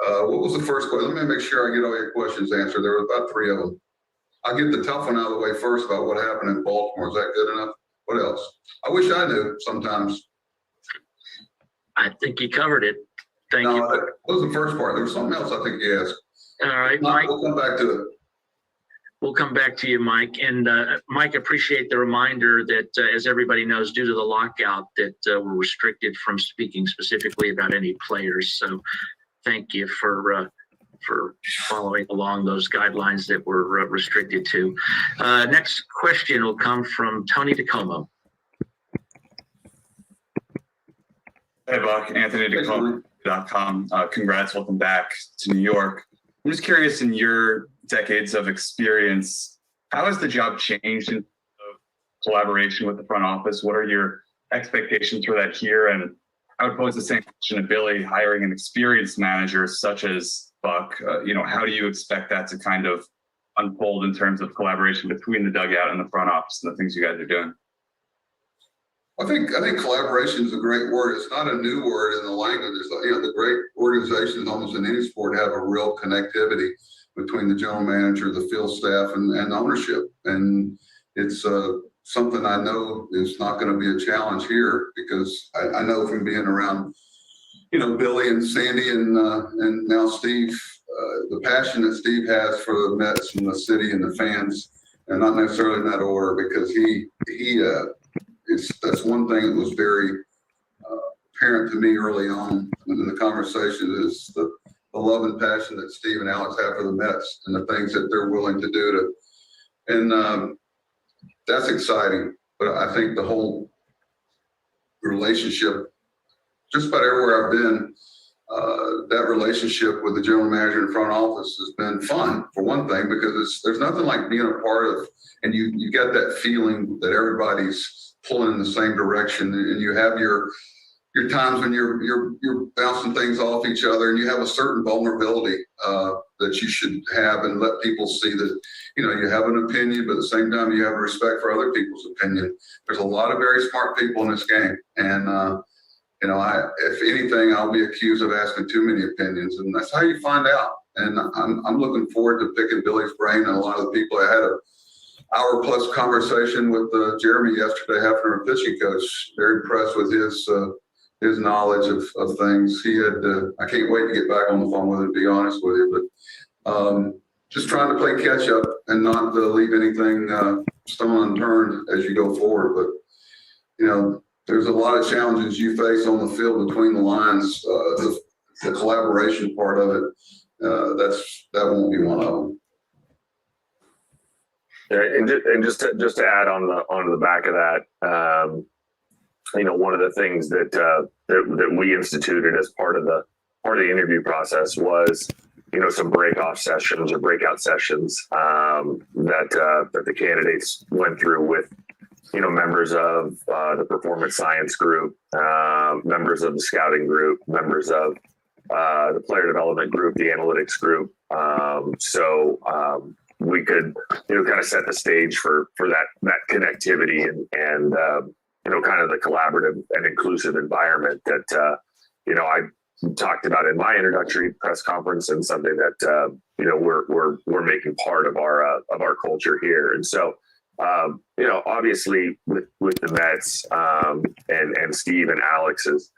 What was the first question? Let me make sure I get all your questions answered. There were about 3 of them. I'll get the tough one out of the way first about what happened in Baltimore. Is that good enough? What else? I wish I knew sometimes. I think you covered it. Thank you. That was the first part. There was something else I think you asked. All right, Mike. We'll come back to it. We'll come back to you, Mike. And Mike, appreciate the reminder that, as everybody knows, due to the lockout, that we're restricted from speaking specifically about any players. So thank you for following along those guidelines that we're restricted to. Next question will come from Tony DeComo. Hey, Buck. Anthony DeComo.com. Congrats. Welcome back to New York. I'm just curious, in your decades of experience, how has the job changed in collaboration with the front office? What are your expectations for that here? And I would pose the same question to Billy, hiring an experienced manager such as Buck. How do you expect that to kind of unfold in terms of collaboration between the dugout and the front office and the things you guys are doing? I think collaboration is a great word. It's not a new word in the language. The great organizations almost in any sport have a real connectivity between the general manager, the field staff, and ownership. And it's something I know is not going to be a challenge here, because I know from being around, Billy and Sandy and now Steve, the passion that Steve has for the Mets and the city and the fans, and not necessarily in that order, because that's one thing that was very apparent to me early on in the conversation, is the love and passion that Steve and Alex have for the Mets and the things that they're willing to do and that's exciting. But I think the whole relationship, just about everywhere I've been, that relationship with the general manager and front office has been fun, for one thing, because there's nothing like being a part of, and you get that feeling that everybody's pulling in the same direction, and you have your times when you're bouncing things off each other, and you have a certain vulnerability that you should have, and let people see that you have an opinion, but at the same time you have respect for other people's opinion. There's a lot of very smart people in this game, and if anything, I'll be accused of asking too many opinions, and that's how you find out. And I'm looking forward to picking Billy's brain and a lot of the people. I had a hour-plus conversation with Jeremy yesterday, Hefner, a pitching coach. Very impressed with his knowledge of things. I can't wait to get back on the phone with him, to be honest with you. But just trying to play catch up and not leave anything stone unturned as you go forward. But there's a lot of challenges you face on the field between the lines. The collaboration part of it, that won't be one of them. And just to add onto the back of that, one of the things that we instituted as part of the interview process was some breakout sessions that the candidates went through with members of the performance science group, members of the scouting group, members of the player development group, the analytics group. So we could kind of set the stage for that connectivity and kind of the collaborative and inclusive environment that I talked about in my introductory press conference, and something that we're making part of our culture here. And so obviously with the Mets and Steve and Alex's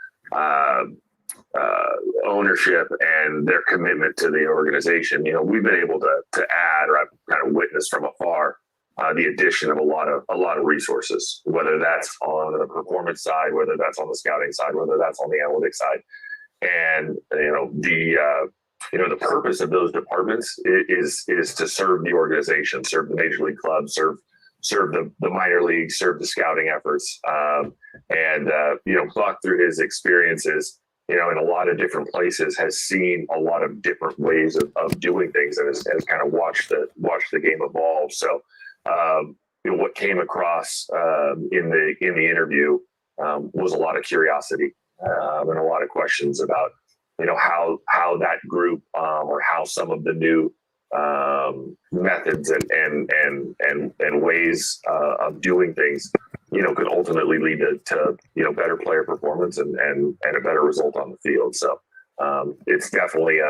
ownership and their commitment to the organization, we've been able to add, or I've kind of witnessed from afar, the addition of a lot of resources, whether that's on the performance side, whether that's on the scouting side, whether that's on the analytics side. and the purpose of those departments is to serve the organization, serve the major league clubs, serve the minor leagues, serve the scouting efforts. Buck, through his experiences, in a lot of different places, has seen a lot of different ways of doing things, and has kind of watched the game evolve. So, what came across in the interview was a lot of curiosity and a lot of questions about how that group or how some of the new methods and ways of doing things could ultimately lead to better player performance and a better result on the field. So it's definitely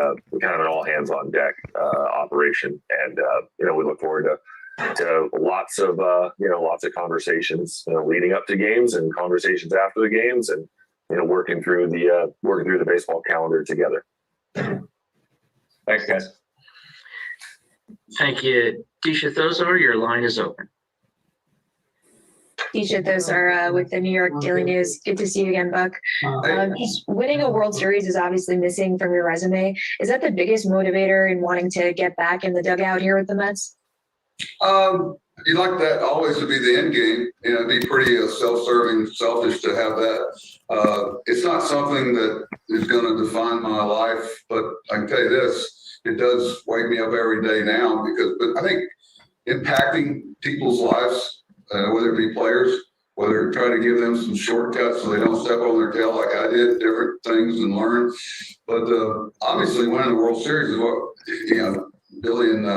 kind of an all hands on deck operation, and we look forward to lots of conversations leading up to games and conversations after the games, and working through the baseball calendar together. Thanks, guys. Thank you. Disha Thozar, your line is open. Disha Thozar with the New York Daily News. Good to see you again, Buck. Winning a World Series is obviously missing from your resume. Is that the biggest motivator in wanting to get back in the dugout here with the Mets? You'd like that always to be the end game. It'd be pretty self-serving, selfish to have that. It's not something that is going to define my life, but I can tell you this, it does wake me up every day now but I think impacting people's lives, whether it be players, whether trying to give them some shortcuts so they don't step on their tail like I did, different things and learn. But obviously winning the World Series is what, Billy and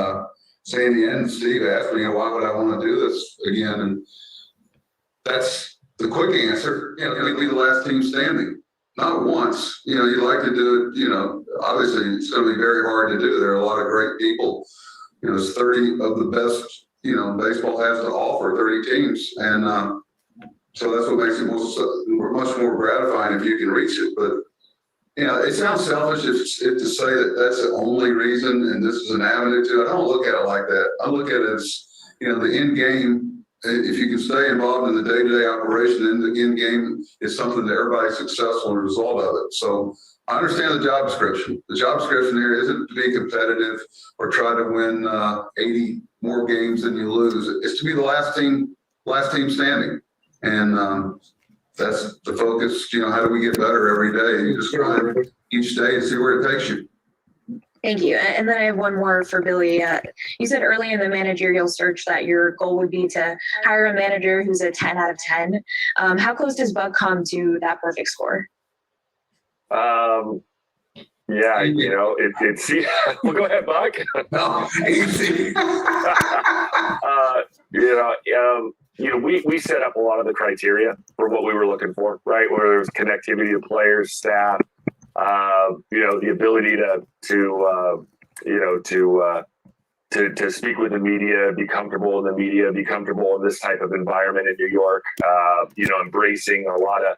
Sandy and Steve asked me, why would I want to do this again? And that's the quick answer. We'd be the last team standing. Not once. You'd like to do it, obviously it's going to be very hard to do. There are a lot of great people. There's 30 of the best, baseball has to offer, 30 teams. And so that's what makes it much more gratifying if you can reach it. But it sounds selfish if to say that that's the only reason and this is an avenue to it. I don't look at it like that. I look at it as, the end game. If you can stay involved in the day-to-day operation in the end game, is something that everybody's successful as a result of it. So I understand the job description. The job description here isn't to be competitive or try to win 80 more games than you lose. It's to be the last team standing. And that's the focus. How do we get better every day? You just grind each day and see where it takes you. Thank you. And then I have one more for Billy. You said early in the managerial search that your goal would be to hire a manager who's a 10 out of 10. How close does Buck come to that perfect score? Yeah, it's well, go ahead, Buck. No, easy. We set up a lot of the criteria for what we were looking for, right? Whether it was connectivity to players, staff, the ability to speak with the media, be comfortable in the media, be comfortable in this type of environment in New York, embracing a lot of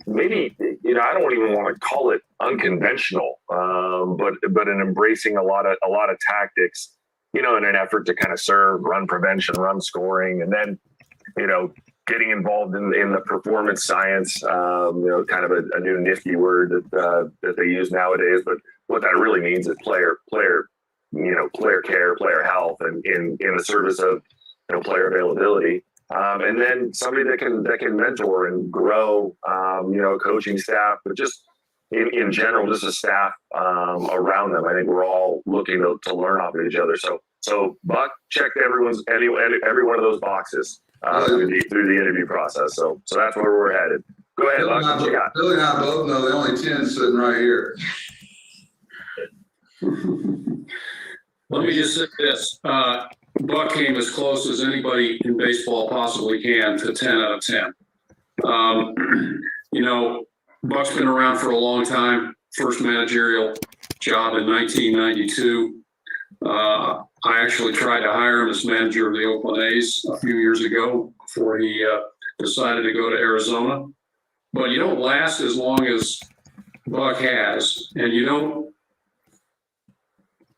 maybe, I don't even want to call it unconventional, but in embracing a lot of tactics, in an effort to kind of serve, run prevention, run scoring, and then, getting involved in the performance science, kind of a new nifty word that they use nowadays. But what that really means is player care, player health, and in the service of player availability. And then somebody that can mentor and grow, coaching staff, but just in general, just a staff around them. I think we're all looking to learn off of each other. So Buck checked every one of those boxes through the interview process. So that's where we're headed. Go ahead, Buck. What you got? Billy and I both know the only 10 sitting right here. Let me just say this. Buck came as close as anybody in baseball possibly can to 10 out of 10. Buck's been around for a long time. First managerial job in 1992. I actually tried to hire him as manager of the Oakland A's a few years ago before he decided to go to Arizona. But you don't last as long as Buck has, and you don't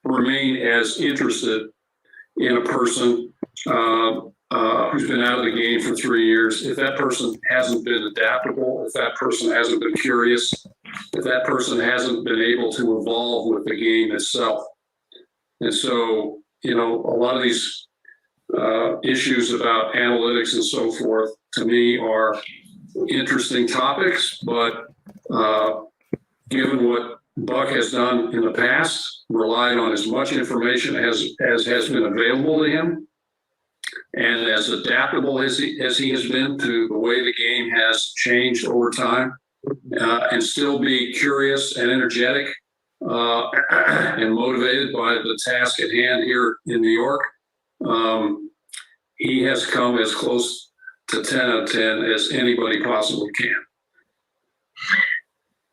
remain as interested in a person who's been out of the game for 3 years. If that person hasn't been adaptable, if that person hasn't been curious, if that person hasn't been able to evolve with the game itself. And so, a lot of these issues about analytics and so forth, to me, are interesting topics, but given what Buck has done in the past, relied on as much information as has been available to him, and as adaptable as he has been to the way the game has changed over time, and still be curious and energetic and motivated by the task at hand here in New York. He has come as close to 10 out of 10 as anybody possibly can.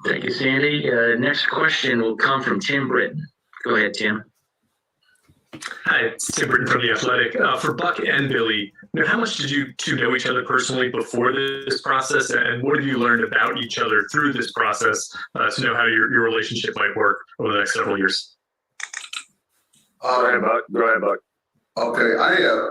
Thank you, Sandy. Next question will come from Tim Britton. Go ahead, Tim. Hi, it's Tim Britton from The Athletic. For Buck and Billy, how much did you two know each other personally before this process, and what have you learned about each other through this process to know how your relationship might work over the next several years? Go ahead, Buck. Okay, I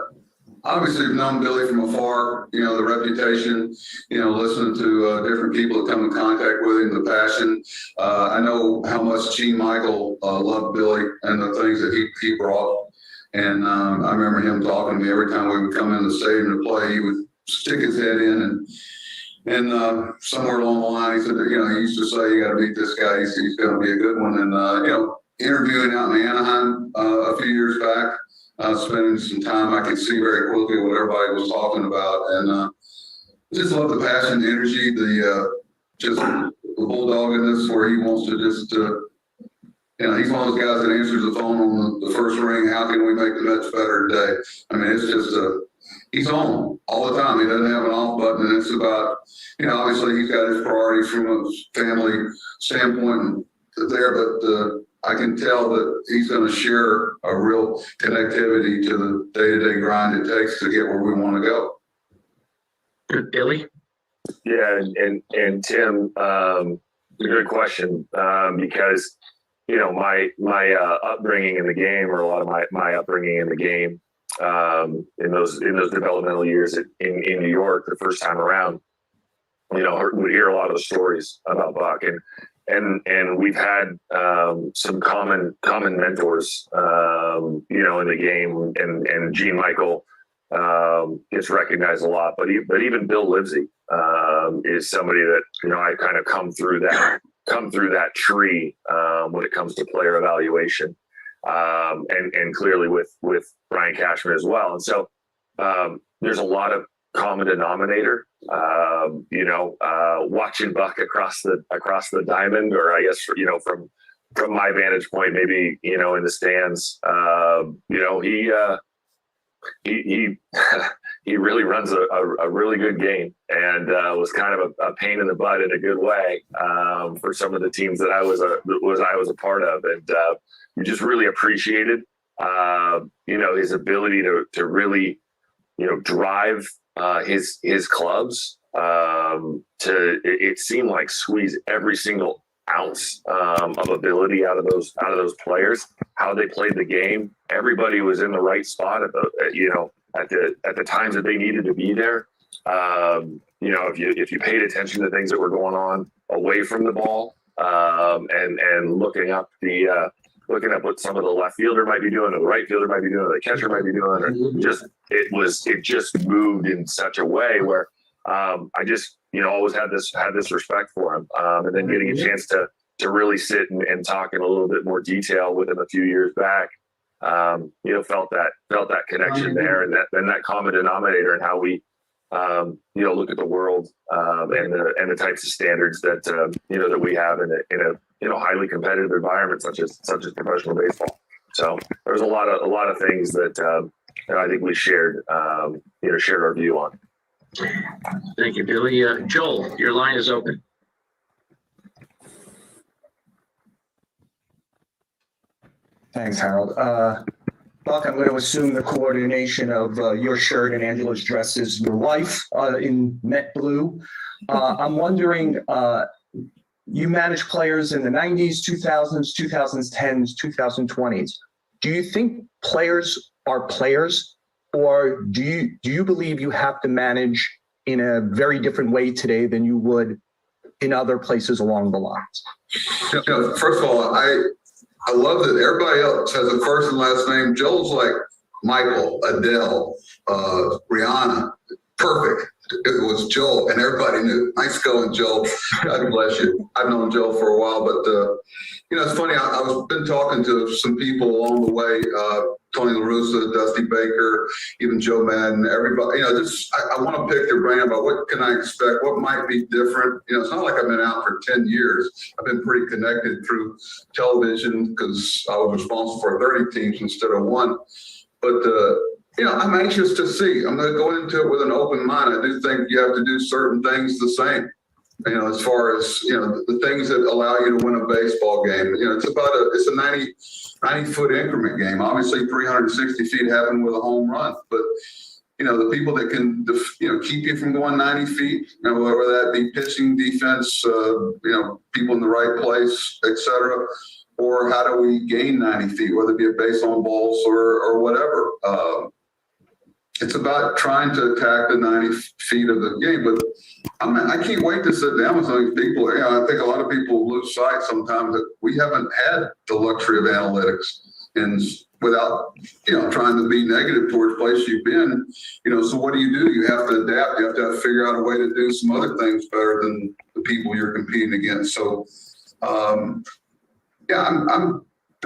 obviously have known Billy from afar, the reputation, listening to different people that come in contact with him, the passion. I know how much Gene Michael loved Billy and the things that he brought. And I remember him talking to me every time we would come in the stadium to play. He would stick his head in and somewhere along the line, he said, he used to say, you got to beat this guy. He's going to be a good one. And, interviewing out in Anaheim a few years back, spending some time, I could see very quickly what everybody was talking about, and just love the passion, the energy, just the bulldoggedness where he wants to just, he's one of those guys that answers the phone on the first ring. How can we make the Mets better today? I mean, it's just he's on all the time. He doesn't have an off button, and it's about, obviously he's got his priorities from a family standpoint there, but I can tell that he's going to share a real connectivity to the day-to-day grind it takes to get where we want to go. Good, Billy. Yeah, and Tim, good question, because my upbringing in the game, or a lot of my upbringing in the game, in those developmental years in New York, the first time around, would hear a lot of the stories about Buck, and we've had some common mentors, in the game, and Gene Michael gets recognized a lot, but even Bill Livesey is somebody that I kind of come through that tree when it comes to player evaluation, and clearly with Brian Cashman as well, and so there's a lot of common denominator, watching Buck across the diamond, or I guess, from my vantage point, maybe, in the stands, he really runs a really good game, and was kind of a pain in the butt in a good way, for some of the teams that I was a part of. And we just really appreciated, his ability to really, drive his clubs to, it seemed like, squeeze every single ounce of ability out of those players, how they played the game. Everybody was in the right spot at the times that they needed to be there. If you paid attention to things that were going on away from the ball, and looking up what some of the left fielder might be doing, or the right fielder might be doing, or the catcher might be doing, or it just moved in such a way where I just always had this respect for him, and then getting a chance to really sit and talk in a little bit more detail with him a few years back, felt that connection there, and that common denominator, and how we look at the world, and the types of standards that that we have in a highly competitive environment such as professional baseball. So there's a lot of things that I think we shared our view on. Thank you, Billy. Joel, your line is open. Thanks, Harold. Buck, I'm going to assume the coordination of your shirt and Angela's dress is your wife in Met Blue. I'm wondering, you managed players in the 90s, 2000s, 2010s, 2020s. Do you think players are players? Or do you believe you have to manage in a very different way today than you would in other places along the lines? First of all, I love that everybody else has a first and last name. Joel's like Michael, Adele, Rihanna. Perfect. It was Joel, and everybody knew. Nice going, Joel. God bless you. I've known Joel for a while, but it's funny. I've been talking to some people along the way. Tony La Russa, Dusty Baker, even Joe Madden. Everybody. I want to pick their brain about what can I expect, what might be different. It's not like I've been out for 10 years. I've been pretty connected through television because I was responsible for 30 teams instead of one. But I'm anxious to see. I'm going to go into it with an open mind. I do think you have to do certain things the same. As far as the things that allow you to win a baseball game. It's a 90-foot increment game. Obviously, 360 feet happen with a home run, but the people that can keep you from going 90 feet, whether that be pitching, defense, people in the right place, etc. Or how do we gain 90 feet, whether it be a base on balls or whatever. It's about trying to attack the 90 feet of the game. But I can't wait to sit down with some of these people. I think a lot of people lose sight sometimes that we haven't had the luxury of analytics. And without, trying to be negative towards the place you've been, so what do? You have to adapt. You have to figure out a way to do some other things better than the people you're competing against. So,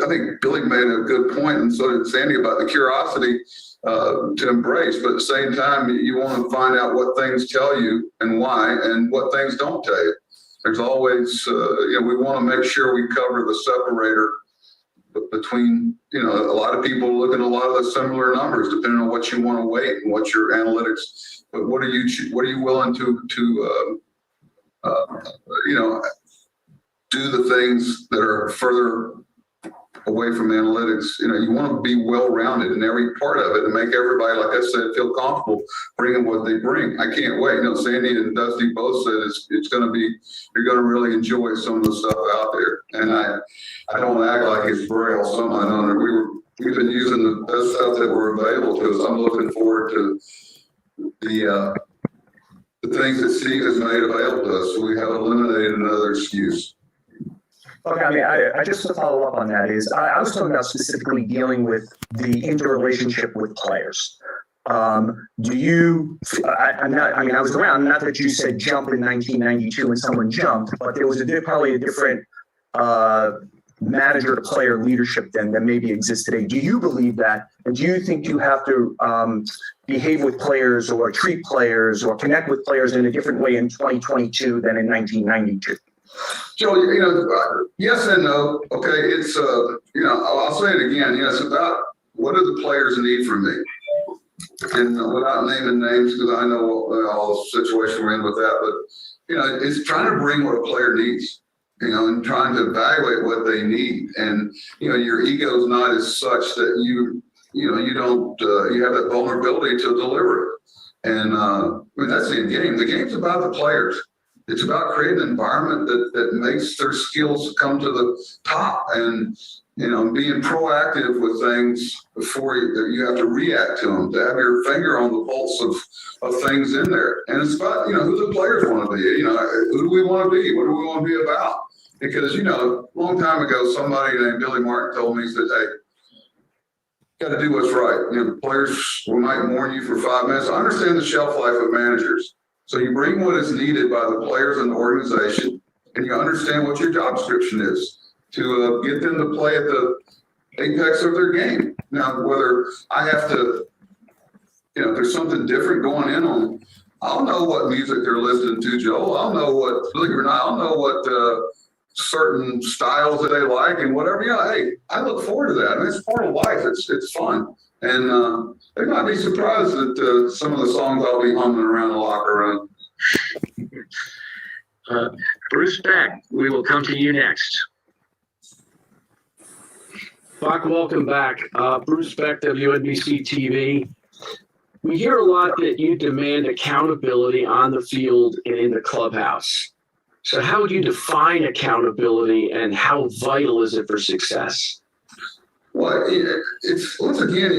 I think Billy made a good point, and so did Sandy, about the curiosity to embrace. But at the same time, you want to find out what things tell you and why, and what things don't tell you. There's always, we want to make sure we cover the separator between, a lot of people look at a lot of the similar numbers, depending on what you want to weight and what your analytics. But what are you willing to do the things that are further away from analytics? You want to be well-rounded in every part of it and make everybody, like I said, feel comfortable bringing what they bring. I can't wait. Sandy and Dusty both said it's going to be, you're going to really enjoy some of the stuff out there. And I don't act like it's braille. I know we've been using the best stuff that were available to us. I'm looking forward to the things that Steve has made available to us. So we have eliminated another excuse. Okay, I just to follow up on that is, I was talking about specifically dealing with the interrelationship with players. I was around, not that you said jump in 1992 when someone jumped, but there was probably a different manager to player leadership then that maybe exists today. Do you believe that? And do you think you have to behave with players or treat players or connect with players in a different way in 2022 than in 1992? Joe, yes and no. Okay, it's I'll say it again. It's about what do the players need from me, and without naming names, because I know all the situation we're in with that. But it's trying to bring what a player needs, and trying to evaluate what they need. And your ego is not as such that you don't you have that vulnerability to deliver it. And that's the game. The game's about the players. It's about creating an environment that makes their skills come to the top, and being proactive with things before you have to react to them, to have your finger on the pulse of things in there. And it's about who the players want to be. Who do we want to be? What do we want to be about? Because a long time ago, somebody named Billy Martin told me, he said, "Hey, got to do what's right. Players might mourn you for 5 minutes. I understand the shelf life of managers." So you bring what is needed by the players and the organization, and you understand what your job description is to get them to play at the apex of their game. Now, whether I have to, if there's something different going in on, I'll know what music they're listening to, Joel. I'll know what, believe it or not, I'll know what certain styles that they like and whatever. Hey, I look forward to that. It's part of life. It's fun. And they might be surprised at some of the songs I'll be humming around the locker room. Bruce Beck, we will come to you next. Buck, welcome back. Bruce Beck, WNBC TV. We hear a lot that you demand accountability on the field and in the clubhouse. So how would you define accountability, and how vital is it for success? Well, it's once again,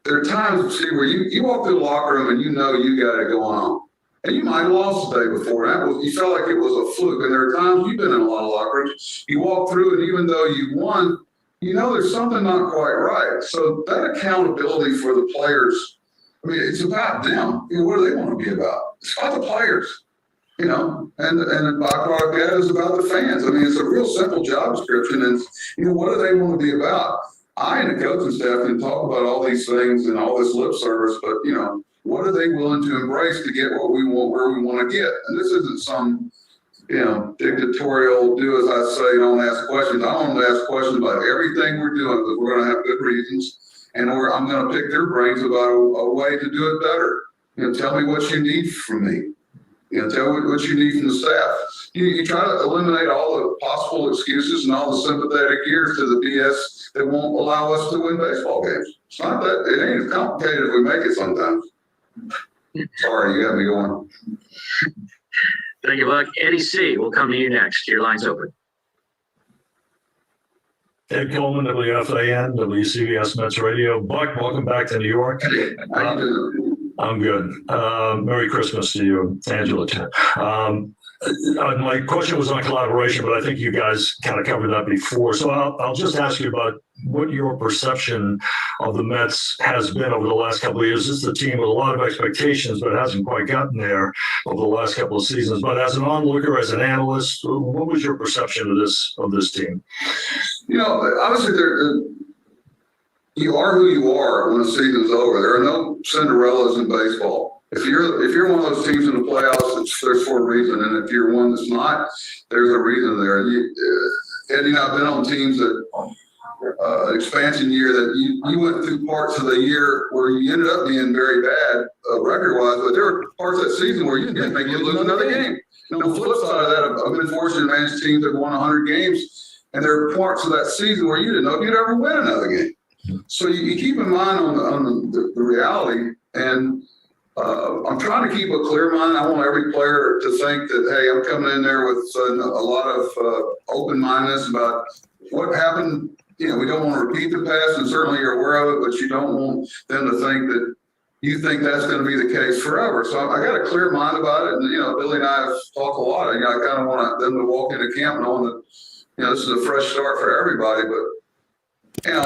there are times, Steve, where you walk through the locker room and you got it going on. And you might have lost the day before. You felt like it was a fluke. And there are times you've been in a lot of locker rooms. You walk through, and even though you won, you know there's something not quite right. So that accountability for the players, I mean, it's about them. You know, what do they want to be about? It's about the players, you know, and the byproduct of that is about the fans. I mean, it's a real simple job description. And, you know, what do they want to be about? I and the coaching staff can talk about all these things and all this lip service, but, you know, what are they willing to embrace to get what we want, where we want to get? And this isn't some, you know, dictatorial, do as I say, don't ask questions. I want to ask questions about everything we're doing, because we're going to have good reasons. And I'm going to pick their brains about a way to do it better. You know, tell me what you need from me. You know, tell me what you need from the staff. You try to eliminate all the possible excuses and all the sympathetic ears to the BS that won't allow us to win baseball games. It's not that, it ain't as complicated as we make it sometimes. Sorry, you got me going. Thank you, Buck. Eddie C., we'll come to you next. Your line's open. Ed Coleman, WFAN, WCBS Mets Radio. Buck, welcome back to New York. How you doing? I'm good. Merry Christmas to you, Angela. My question was on collaboration, but I think you guys kind of covered that before. So I'll just ask you about what your perception of the Mets has been over the last couple of years. This is a team with a lot of expectations, but hasn't quite gotten there over the last couple of seasons. But as an onlooker, as an analyst, what was your perception of this team? You know, obviously, you are who you are when the season's over. There are no Cinderellas in baseball. If you're one of those teams in the playoffs, there's for a reason, and if you're one that's not, there's a reason there. Eddie and I've been on teams that expansion year that you went through parts of the year where you ended up being very bad record-wise, but there were parts of that season where you didn't think you'd lose another game. And on the flip side of that, I've been fortunate to manage teams that won 100 games, and there are parts of that season where you didn't know if you'd ever win another game. So you keep in mind on the reality, and I'm trying to keep a clear mind. I want every player to think that, hey, I'm coming in there with a lot of open-mindedness about what happened. You know, we don't want to repeat the past, and certainly you're aware of it, but you don't want them to think that you think that's going to be the case forever. So I got a clear mind about it. And, you know, Billy and I have talked a lot. I kind of want them to walk into camp knowing that, you know, this is a fresh start for everybody. But, you know,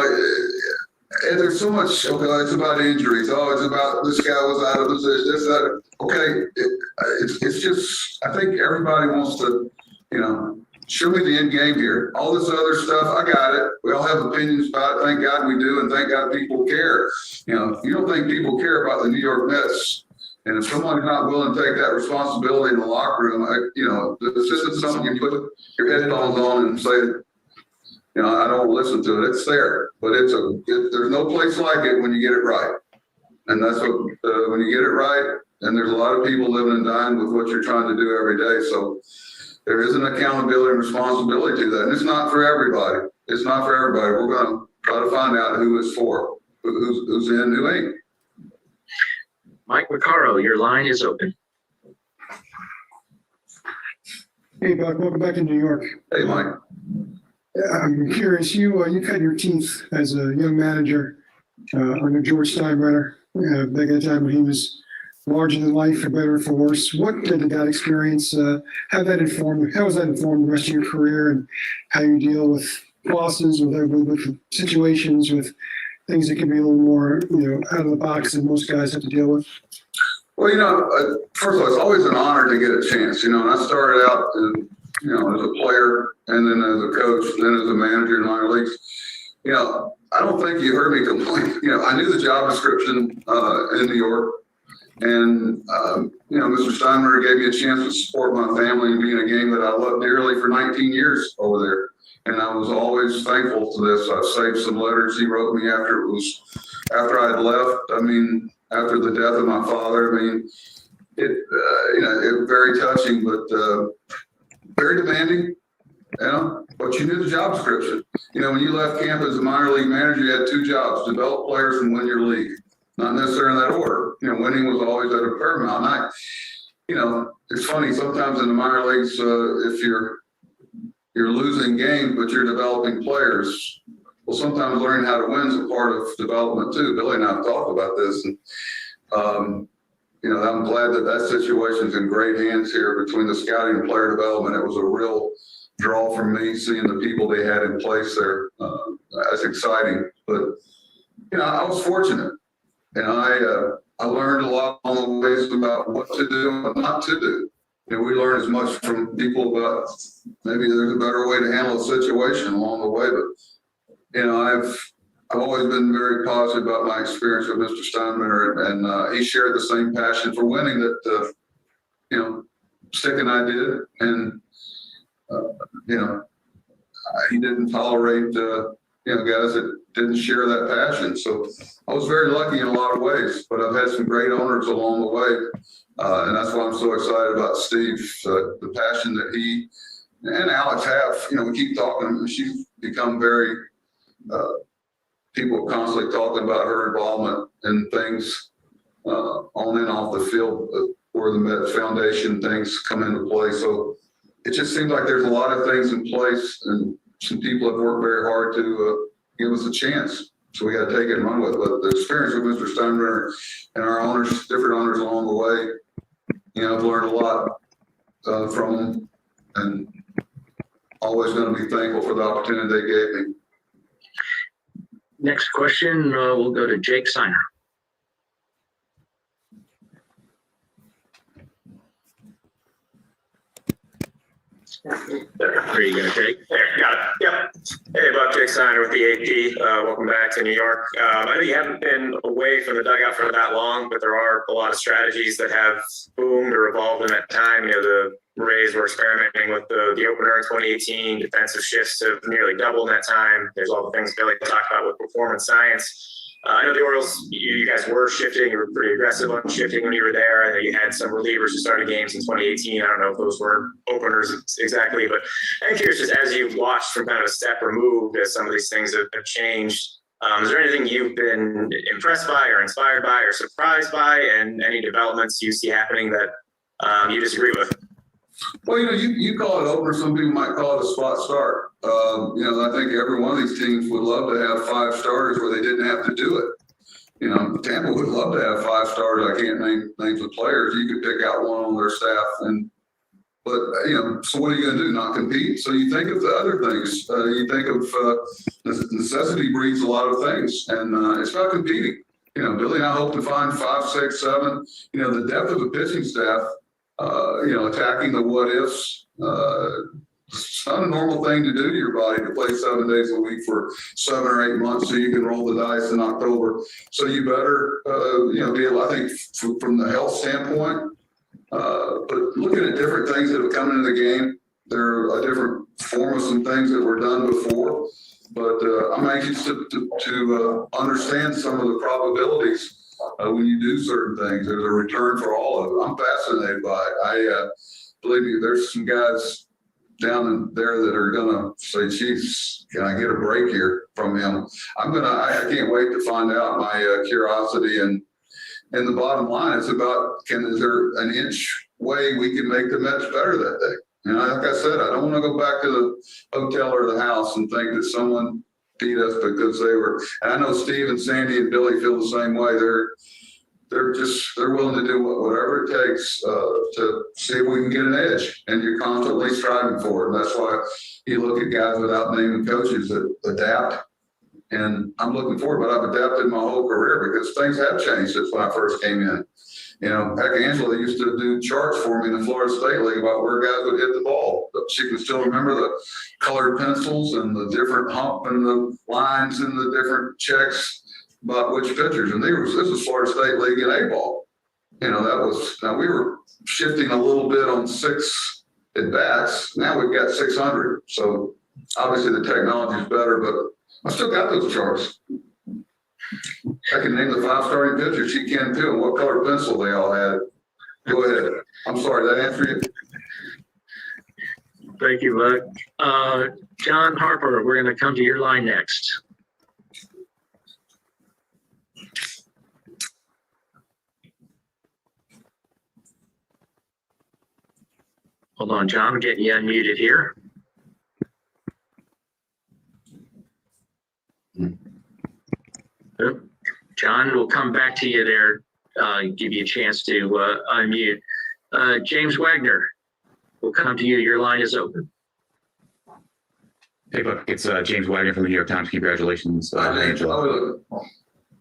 and there's so much, okay, it's about injuries. Oh, it's about this guy was out of position, this, that. Okay, it's just, I think everybody wants to, you know, show me the end game here. All this other stuff, I got it. We all have opinions about it. Thank God we do, and thank God people care. You know, if you don't think people care about the New York Mets, and if someone's not willing to take that responsibility in the locker room, you know, this isn't something you put your headphones on and say, you know, I don't listen to it. It's there, but there's no place like it when you get it right. And that's what, when you get it right, and there's a lot of people living and dying with what you're trying to do every day. So there is an accountability and responsibility to that. And it's not for everybody. It's not for everybody. We're going to try to find out who it's for, who's in, who ain't. Mike Vaccaro, your line is open. Hey, Buck, welcome back to New York. Hey, Mike. I'm curious, you cut your teeth as a young manager under George Steinbrenner back at the time when he was larger than life, for better or for worse. What did that experience, how has that informed the rest of your career, and how you deal with losses, with situations, with things that can be a little more, you know, out of the box than most guys have to deal with? Well, you know, first of all, it's always an honor to get a chance. You know, and I started out, you know, as a player, and then as a coach, then as a manager in minor leagues. You know, I don't think you heard me complain. You know, I knew the job description in New York. And, you know, Mr. Steinbrenner gave me a chance to support my family and be in a game that I loved dearly for 19 years over there. And I was always thankful to this. I've saved some letters he wrote me after I had left. I mean, after the death of my father. I mean, it was very touching, but very demanding, you know, but you knew the job description. You know, when you left camp as a minor league manager, you had two jobs: develop players and win your league. Not necessarily in that order. You know, winning was always at a paramount. And you know, it's funny, sometimes in the minor leagues, if you're losing games, but you're developing players, well, sometimes learning how to win is a part of development too. Billy and I have talked about this. And, I'm glad that that situation's in great hands here between the scouting and player development. It was a real draw for me seeing the people they had in place there. That's exciting, but I was fortunate, and I learned a lot along the ways about what to do and what not to do. We learn as much from people about maybe there's a better way to handle a situation along the way, but I've always been very positive about my experience with Mr. Steinbrenner, and he shared the same passion for winning that Stick and I did, and he didn't tolerate guys that didn't share that passion. So I was very lucky in a lot of ways, but I've had some great owners along the way, and that's why I'm so excited about Steve, the passion that he and Alex have. We keep talking. She's become very. People constantly talking about her involvement in things on and off the field where the METS Foundation things come into play. So it just seems like there's a lot of things in place, and some people have worked very hard to give us a chance. So we got to take it and run with it. But the experience with Mr. Steinbrenner and our owners, different owners along the way, I've learned a lot from them, and always going to be thankful for the opportunity they gave me. Next question, we'll go to Jake Steiner. There you go, Jake. There, got it. Yep. Hey, Buck, Jake Steiner with the AP. Welcome back to New York. I know you haven't been away from the dugout for that long, but there are a lot of strategies that have boomed or evolved in that time. The Rays were experimenting with the opener in 2018. Defensive shifts have nearly doubled in that time. There's all the things Billy talked about with performance science. I know the Orioles, you guys were shifting. You were pretty aggressive on shifting when you were there. I know you had some relievers who started games in 2018. I don't know if those were openers exactly, but I'm curious, just as you've watched from kind of a step removed as some of these things have changed, is there anything you've been impressed by or inspired by or surprised by, and any developments you see happening that you disagree with? Well, you call it opener. Some people might call it a spot start. I think every one of these teams would love to have 5 starters where they didn't have to do it. Tampa would love to have 5 starters. I can't name names of players. You could pick out one on their staff, so what are you going to do? Not compete? So you think of the other things. You think of necessity breeds a lot of things, and it's about competing. Billy and I hope to find 5, 6, 7. The depth of the pitching staff. Attacking the what ifs. It's not a normal thing to do to your body to play 7 days a week for 7 or 8 months so you can roll the dice in October. So you better, be able, I think, from the health standpoint, but looking at different things that have come into the game, there are a different form of some things that were done before. But I'm anxious to understand some of the probabilities. When you do certain things, there's a return for all of it. I'm fascinated by it. I believe me, there's some guys down in there that are gonna say, "Geez, can I get a break here from him?" I can't wait to find out. My curiosity and the bottom line is about is there an inch way we can make the Mets better that day? Like I said, I don't want to go back to the hotel or the house and think that someone beat us because they were. And I know Steve and Sandy and Billy feel the same way. They're willing to do whatever it takes to see if we can get an edge. And you're constantly striving for it. And that's why you look at guys without naming coaches that adapt. And I'm looking forward, but I've adapted my whole career because things have changed since when I first came in. Heck, Angela used to do charts for me in the Florida State League about where guys would hit the ball. She can still remember the colored pencils and the different hump and the lines and the different checks about which pitchers. And this was Florida State League in A-ball. Now we were shifting a little bit on 6 at bats. Now we've got 600. So obviously the technology is better, but I still got those charts. I can name the 5 starting pitchers. She can too, and what color pencil they all had. Go ahead. I'm sorry, did that answer you? Thank you, Buck. John Harper, we're going to come to your line next. Hold on, John, I'm getting you unmuted here. John, we'll come back to you there give you a chance to unmute. James Wagner, we'll come to you. Your line is open. Hey, Buck, it's James Wagner from the New York Times. Congratulations, Angela.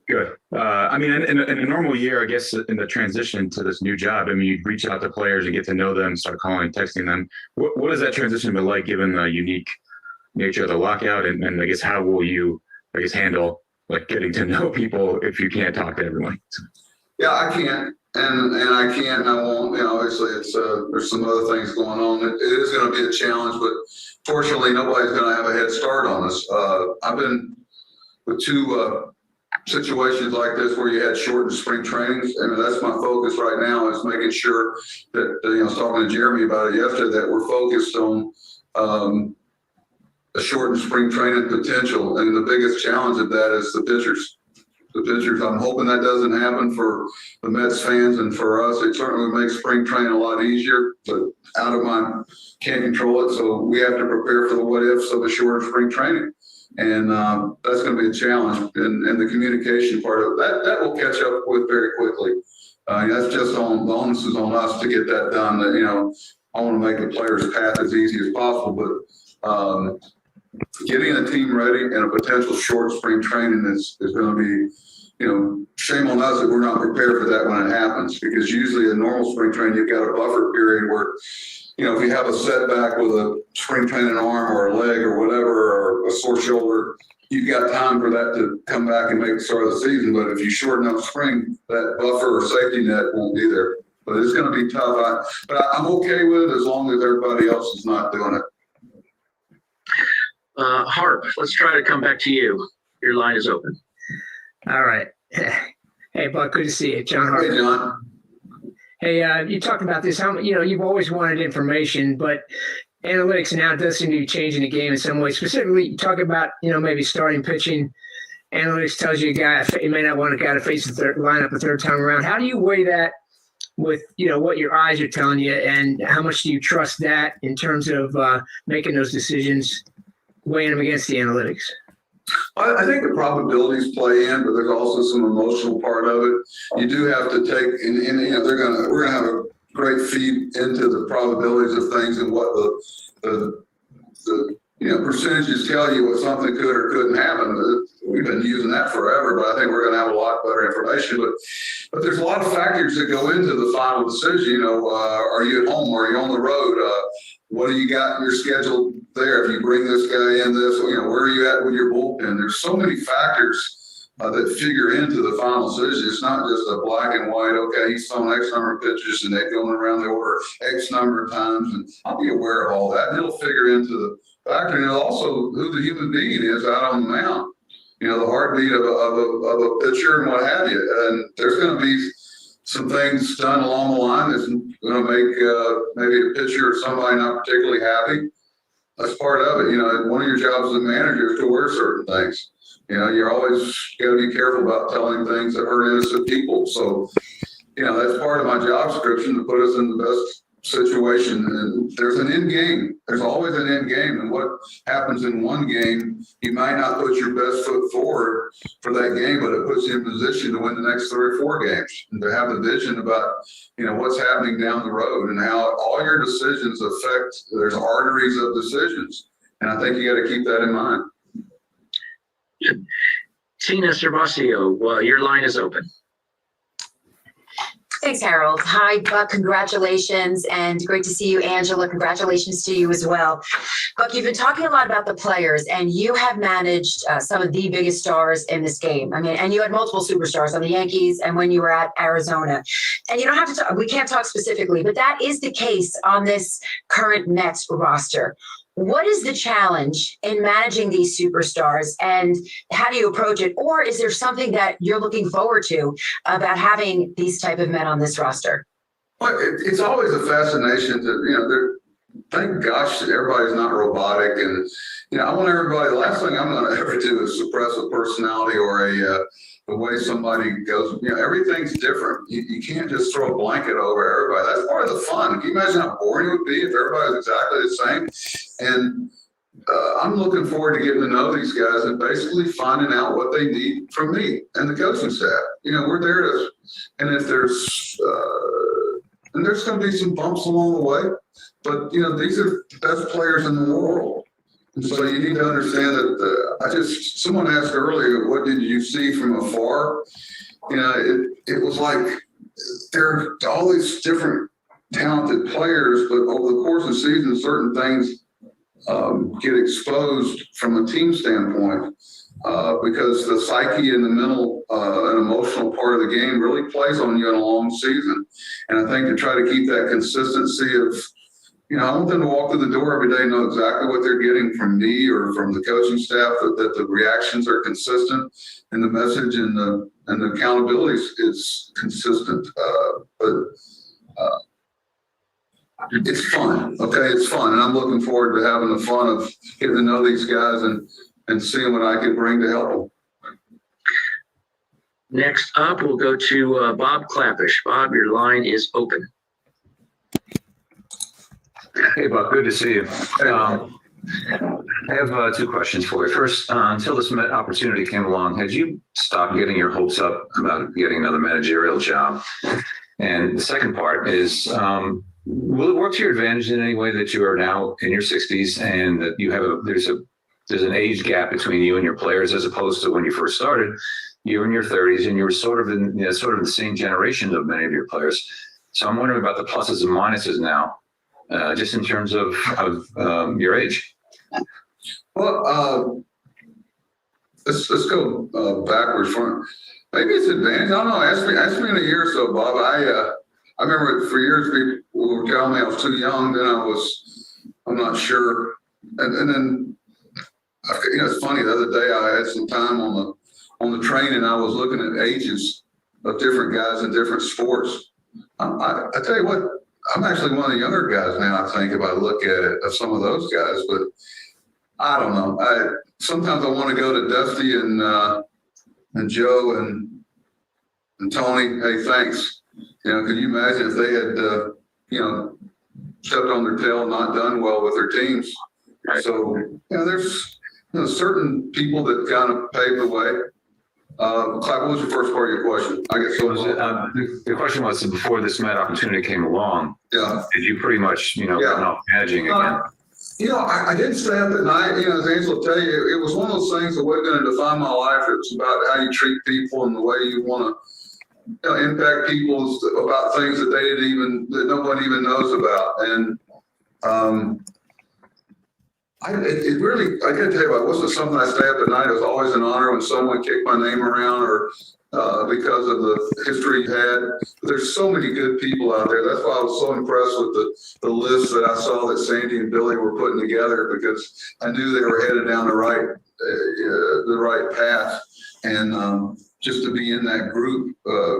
Good. I mean, in a normal year, I guess, in the transition to this new job, I mean, you'd reach out to players and get to know them, start calling, texting them. What has that transition been like, given the unique nature of the lockout? And I guess, how will you, I guess, handle like getting to know people if you can't talk to everyone? Yeah, I can't. And I can't, and I won't. You know, obviously, it's there's some other things going on. It is going to be a challenge, but fortunately, nobody's going to have a head start on us. I've been with two situations like this where you had shortened spring trainings. I mean, that's my focus right now, is making sure that, I was talking to Jeremy about it yesterday, that we're focused on a shortened spring training potential. And the biggest challenge of that is the pitchers. The pitchers, I'm hoping that doesn't happen for the Mets fans and for us. It certainly would make spring training a lot easier, but out of my, can't control it. So we have to prepare for the what ifs of a shorter spring training. And that's going to be a challenge. And the communication part of it, that will catch up with very quickly. That's just on, the onus is on us to get that done. That, you know, I want to make the player's path as easy as possible, but getting the team ready and a potential short spring training is going to be, you know, shame on us that we're not prepared for that when it happens, because usually a normal spring training, you've got a buffer period where, you know, if you have a setback with a spring training arm or a leg or whatever, or a sore shoulder, you've got time for that to come back and make the start of the season. But if you shorten up spring, that buffer or safety net won't be there. But it's going to be tough. But I'm okay with it as long as everybody else is not doing it. Harp, let's try to come back to you. Your line is open. All right. Hey, Buck, good to see you. John Harp. Hey, John. Hey, you talked about this. You've always wanted information, but analytics now does seem to be changing the game in some way. Specifically, you talk about, maybe starting pitching. Analytics tells you a guy, you may not want a guy to face the lineup a third time around. How do you weigh that with, what your eyes are telling you, and how much do you trust that in terms of making those decisions, weighing them against the analytics? I think the probabilities play in, but there's also some emotional part of it. You do have to take, and we're gonna have a great feed into the probabilities of things and what the percentages tell you what something could or couldn't happen. We've been using that forever, but I think we're going to have a lot better information. But there's a lot of factors that go into the final decision. Are you at home? Are you on the road? What do you got in your schedule there? If you bring this guy in, where are you at with your bullpen? There's so many factors that figure into the final decision. It's not just a black and white, okay, he's thrown X number of pitches and they're going around the order X number of times. And I'll be aware of all that. And it'll figure into the factor. And it'll also who the human being is out on the mound. The heartbeat of a pitcher and what have you. And there's going to be some things done along the line that's going to make maybe a pitcher or somebody not particularly happy. That's part of it. One of your jobs as a manager is to wear certain things. You're always got to be careful about telling things that hurt innocent people. So, that's part of my job description, to put us in the best situation. And there's an end game. There's always an end game. And what happens in one game, you might not put your best foot forward for that game, but it puts you in position to win the next 3 or 4 games, and to have the vision about, what's happening down the road and how all your decisions affect, there's arteries of decisions. And I think you got to keep that in mind. Tina Cervasio, your line is open. Thanks, Harold. Hi, Buck. Congratulations, and great to see you, Angela. Congratulations to you as well. Buck, you've been talking a lot about the players, and you have managed some of the biggest stars in this game. And you had multiple superstars on the Yankees and when you were at Arizona. And you don't have to talk, we can't talk specifically, but that is the case on this current Mets roster. What is the challenge in managing these superstars, and how do you approach it? Or is there something that you're looking forward to about having these type of men on this roster? Well, it's always a fascination to, thank gosh that everybody's not robotic. And, I want everybody, the last thing I'm going to ever do is suppress a personality or the way somebody goes. Everything's different. You can't just throw a blanket over everybody. That's part of the fun. Can you imagine how boring it would be if everybody was exactly the same? And I'm looking forward to getting to know these guys and basically finding out what they need from me and the coaching staff. We're there to, and if there's going to be some bumps along the way, but these are the best players in the world. And so you need to understand that someone asked earlier, what did you see from afar? It was like there are all these different talented players, but over the course of the season, certain things get exposed from a team standpoint because the psyche and the mental and emotional part of the game really plays on you in a long season. And I think to try to keep that consistency of, I want them to walk through the door every day and know exactly what they're getting from me or from the coaching staff, that the reactions are consistent and the message and the accountability is consistent. But it's fun. Okay. It's fun. And I'm looking forward to having the fun of getting to know these guys and seeing what I can bring to help them. Next up, we'll go to Bob Clappish. Bob, your line is open. Hey, Buck, good to see you. I have two questions for you. First, until this opportunity came along, had you stopped getting your hopes up about getting another managerial job? And the second part is, will it work to your advantage in any way that you are now in your 60s and that you have there's an age gap between you and your players, as opposed to when you first started, you were in your 30s and you were sort of in the same generation of many of your players. So I'm wondering about the pluses and minuses now. Just in terms of your age. Well, let's go backwards. Maybe it's advantage. I don't know. Ask me in a year or so, Bob. I remember for years people were telling me I was too young. Then I'm not sure. And then it's funny. The other day I had some time on the train and I was looking at ages of different guys in different sports. I tell you what. I'm actually one of the younger guys now, I think, if I look at it, of some of those guys, but I don't know. Sometimes I want to go to Dusty and Joe and Tony. Hey, thanks. Could you imagine if they had, stepped on their tail and not done well with their teams? So, there's certain people that kind of pave the way. Clive, what was your first part of your question? I guess the question was, before this Met opportunity came along, did you pretty much, gotten off managing again? I didn't stay up at night. As Angela will tell you, it was one of those things that wasn't going to define my life. It was about how you treat people and the way you want to impact people about things that that no one even knows about. And I gotta tell you, it wasn't something I stay up at night. It was always an honor when someone kicked my name around or because of the history you had. There's so many good people out there. That's why I was so impressed with the list that I saw that Sandy and Billy were putting together, because I knew they were headed down the right path. And just to be in that group,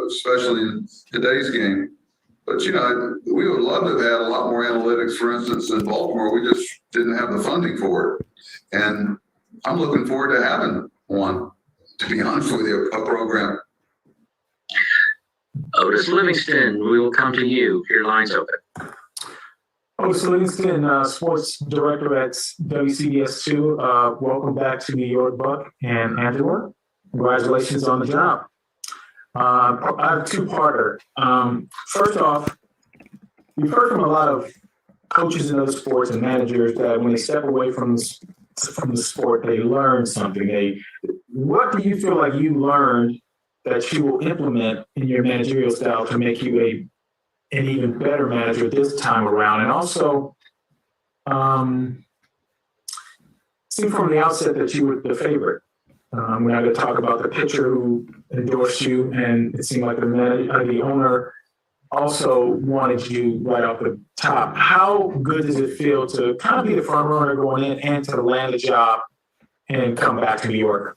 especially in today's game. But, we would love to have had a lot more analytics, for instance, in Baltimore. We just didn't have the funding for it. And I'm looking forward to having one, to be honest with you, a program. Otis Livingston, we will come to you. Your line's open. Otis Livingston, sports director at WCBS2. Welcome back to New York, Buck and Angela. Congratulations on the job. I have a two-parter. First off, we've heard from a lot of coaches in other sports and managers that when they step away from the sport, they learn something. What do you feel like you learned that you will implement in your managerial style to make you an even better manager this time around? And also, seemed from the outset that you were the favorite. We're not going to talk about the pitcher who endorsed you, and it seemed like the owner also wanted you right off the top. How good does it feel to kind of be the front runner going in and to land the job and come back to New York?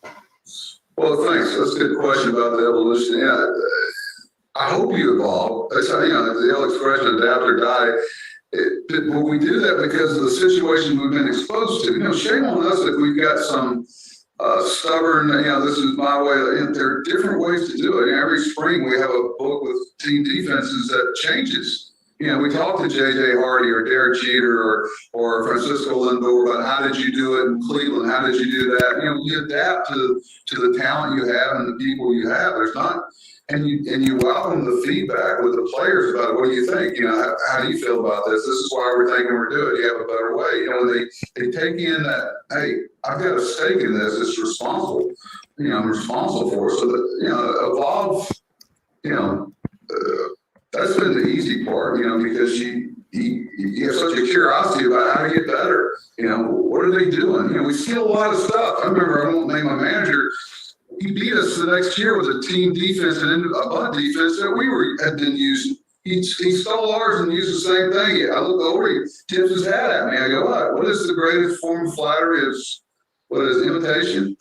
Well, thanks. That's a good question about the evolution. Yeah, I hope you evolve. That's how, the old expression, adapt or die. But we do that because of the situation we've been exposed to. Shame on us if we've got some stubborn, this is my way. There are different ways to do it. Every spring we have a book with team defenses that changes. we talked to JJ Hardy or Derek Jeter or Francisco Lindor about how did you do it in Cleveland? How did you do that? You adapt to the talent you have and the people you have. There's not, and you welcome the feedback with the players about what do you think? How do you feel about this? This is why we're thinking we're doing it. You have a better way. When they take in that, hey, I've got a stake in this. It's responsible. I'm responsible for it. So that, evolve, that's been the easy part, because you have such a curiosity about how to get better. What are they doing? We see a lot of stuff. I remember, I won't name my manager, he beat us the next year with a team defense and a butt defense that had been using. He stole ours and used the same thing. I look over, he tips his hat at me. I go, what is the greatest form of flattery? What is imitation?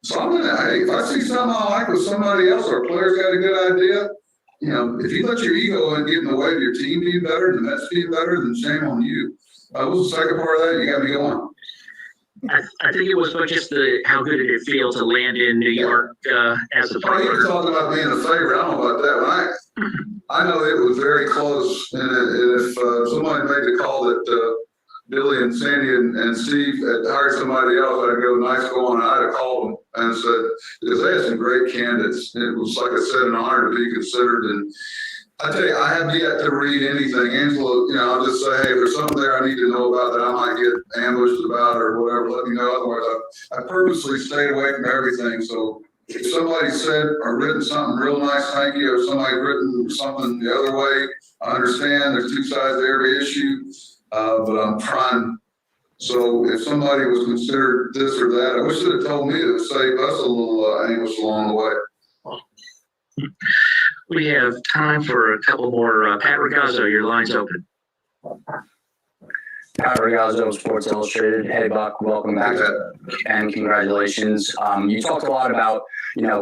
So I'm gonna, hey, if I see something I like with somebody else or a player's got a good idea, if you let your ego get in the way of your team being better and the Mets being better, then shame on you. What was the second part of that? You got me going. I think it was just how good did it feel to land in New York as a player. You were talking about being a favorite. I don't know about that one. I know it was very close, and if somebody made the call that Billy and Sandy and Steve had hired somebody else, I'd go, nice going. I'd have called them and said, because they had some great candidates. It was, like I said, an honor to be considered. And I tell you, I have yet to read anything. Angela, I'll just say, hey, if there's something there I need to know about that I might get ambushed about or whatever, let me know. Otherwise, I purposely stayed away from everything. So if somebody said or written something real nice, thank you, or somebody written something the other way, I understand there's two sides to every issue. But I'm trying. So if somebody was considered this or that, I wish they'd have told me to save us a little anguish along the way. We have time for a couple more. Pat Ragazzo, your line's open. Pat Ragazzo, Sports Illustrated. Hey, Buck, welcome back and congratulations. You talked a lot about,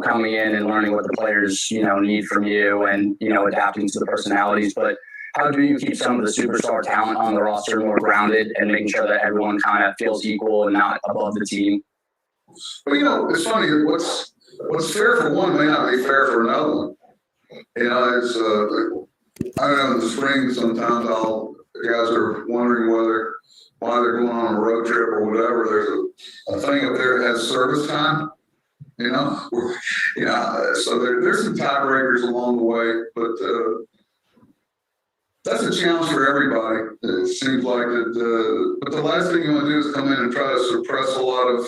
coming in and learning what the players, need from you and, adapting to the personalities, but how do you keep some of the superstar talent on the roster more grounded and making sure that everyone kind of feels equal and not above the team? Well, it's funny. What's fair for one may not be fair for another one. It's I don't know, in the spring sometimes guys are wondering why they're going on a road trip or whatever. There's a thing up there that has service time. So there's some tiebreakers along the way, but that's a challenge for everybody. It seems like that, but the last thing you want to do is come in and try to suppress a lot of,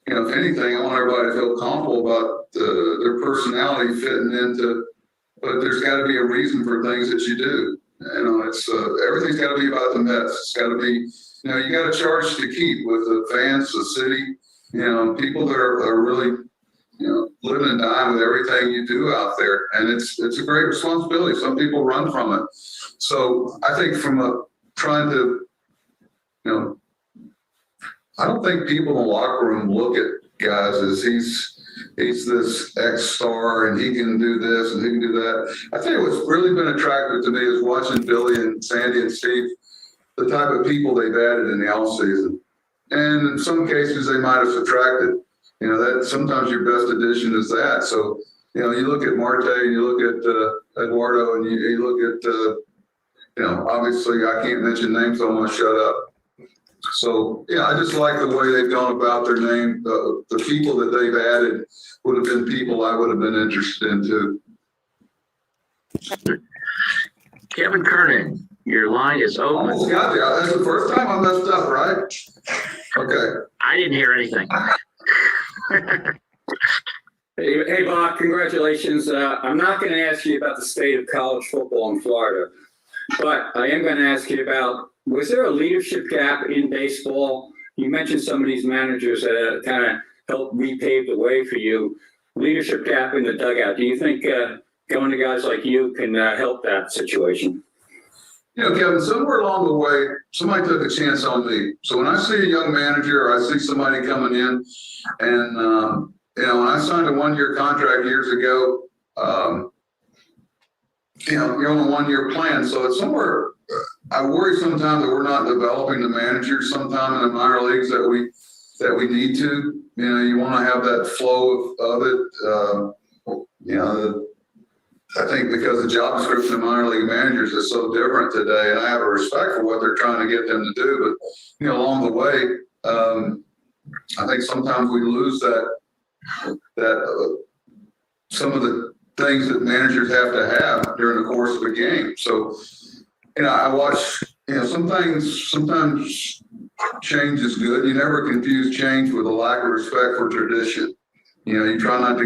if anything, I want everybody to feel comfortable about their personality fitting into, but there's got to be a reason for things that you do. It's everything's got to be about the Mets. It's got to be, you got a charge to keep with the fans, the city, people that are really, living and dying with everything you do out there. And it's a great responsibility. Some people run from it. So I think from trying to, I don't think people in the locker room look at guys as he's this ex-star and he can do this and he can do that. I tell you what's really been attractive to me is watching Billy and Sandy and Steve, the type of people they've added in the offseason. And in some cases they might have subtracted. That sometimes your best addition is that. So, you look at Marte and you look at Eduardo and you look at, obviously I can't mention names, so I'm going to shut up. So, I just like the way they've gone about their name. The people that they've added would have been people I would have been interested in too. Kevin Kernan, your line is open. Almost got there. That's the first time I messed up, right? Okay. I didn't hear anything. Hey, Bob, congratulations. I'm not going to ask you about the state of college football in Florida, but I am going to ask you about, was there a leadership gap in baseball? You mentioned some of these managers that kind of helped repave the way for you. Leadership gap in the dugout. Do you think going to guys like you can help that situation? Kevin, somewhere along the way, somebody took a chance on me. So when I see a young manager or I see somebody coming in and, when I signed a 1-year contract years ago, you're on a 1-year plan. So it's somewhere, I worry sometimes that we're not developing the managers sometime in the minor leagues that we need to. You want to have that flow of it. I think because the job description of minor league managers is so different today, and I have a respect for what they're trying to get them to do, but along the way, I think sometimes we lose that some of the things that managers have to have during the course of a game. So, I watch. Sometimes change is good. You never confuse change with a lack of respect for tradition. You try not to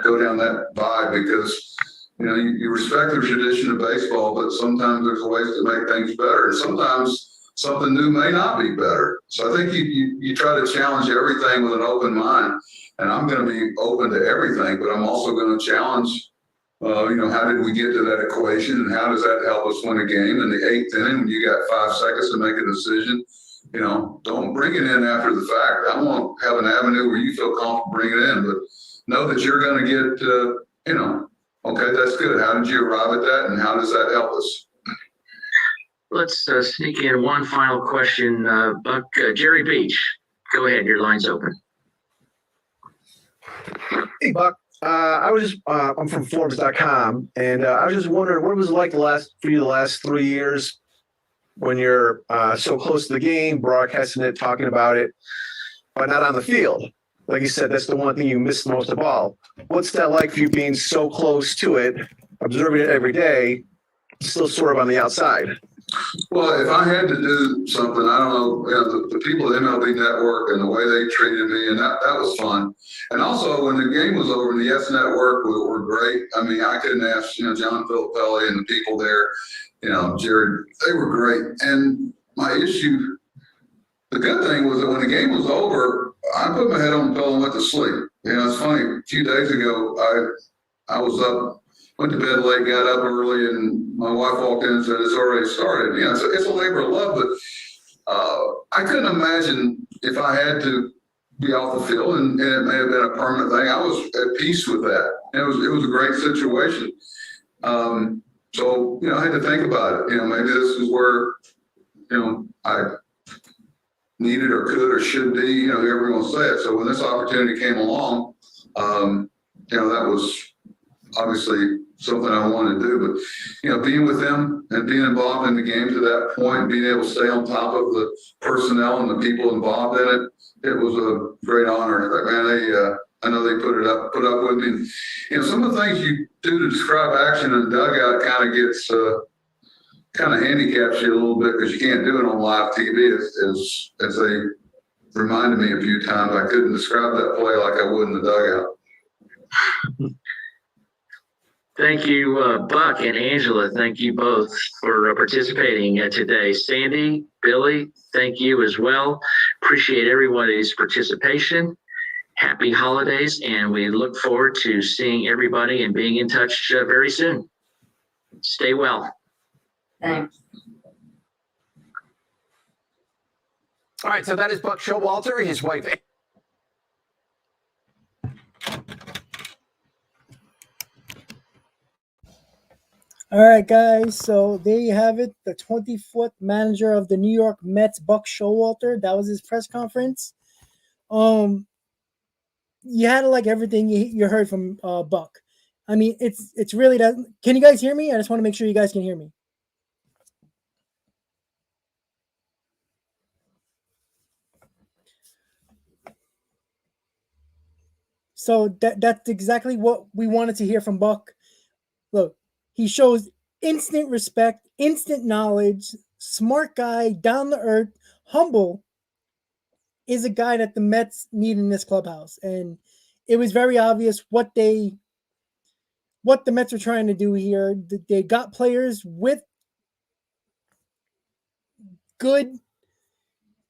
go down that vibe because, you respect the tradition of baseball, but sometimes there's ways to make things better. And sometimes something new may not be better. So I think you try to challenge everything with an open mind. And I'm going to be open to everything, but I'm also going to challenge, how did we get to that equation and how does that help us win a game? In the 8th inning, when you got 5 seconds to make a decision, don't bring it in after the fact. I want to have an avenue where you feel comfortable bringing it in, but know that you're going to get, okay, that's good. How did you arrive at that and how does that help us? Let's sneak in one final question. Buck, Jerry Beach, go ahead. Your line's open. Hey, Buck. I'm from Forbes.com, and I was just wondering, what was it like for you the last 3 years when you're so close to the game, broadcasting it, talking about it, but not on the field? Like you said, that's the one thing you miss most of all. What's that like for you being so close to it, observing it every day, still sort of on the outside? Well, if I had to do something, I don't know, the people at MLB Network and the way they treated me, and that was fun. And also, when the game was over, the Yes Network were great. I mean, I couldn't ask, John Filippelli and the people there, Jared, they were great. And my issue, the good thing was that when the game was over, I put my head on the pillow and went to sleep. It's funny, a few days ago, I was up, went to bed late, got up early, and my wife walked in and said, it's already started. It's a labor of love, but I couldn't imagine if I had to be off the field, and it may have been a permanent thing. I was at peace with that. It was a great situation. So, I had to think about it. Maybe this is where, I needed or could or should be, however you want to say it. So when this opportunity came along, that was obviously something I wanted to do, but being with them and being involved in the game to that point, being able to stay on top of the personnel and the people involved in it, it was a great honor. Like, man, I know they put up with me. Some of the things you do to describe action in the dugout kind of handicaps you a little bit because you can't do it on live TV. As they reminded me a few times, I couldn't describe that play like I would in the dugout. Thank you, Buck and Angela. Thank you both for participating today. Sandy, Billy, thank you as well. Appreciate everybody's participation. Happy holidays, and we look forward to seeing everybody and being in touch very soon. Stay well. Thanks. All right, so that is Buck Showalter, his wife. All right, guys. So there you have it. The 24th manager of the New York Mets, Buck Showalter. That was his press conference. You had to like everything you heard from Buck. I mean, it's really that. Can you guys hear me? I just want to make sure you guys can hear me. So that's exactly what we wanted to hear from Buck. Look, he shows instant respect, instant knowledge, smart guy, down to earth, humble, is a guy that the Mets need in this clubhouse. And it was very obvious what the Mets are trying to do here. They got players with good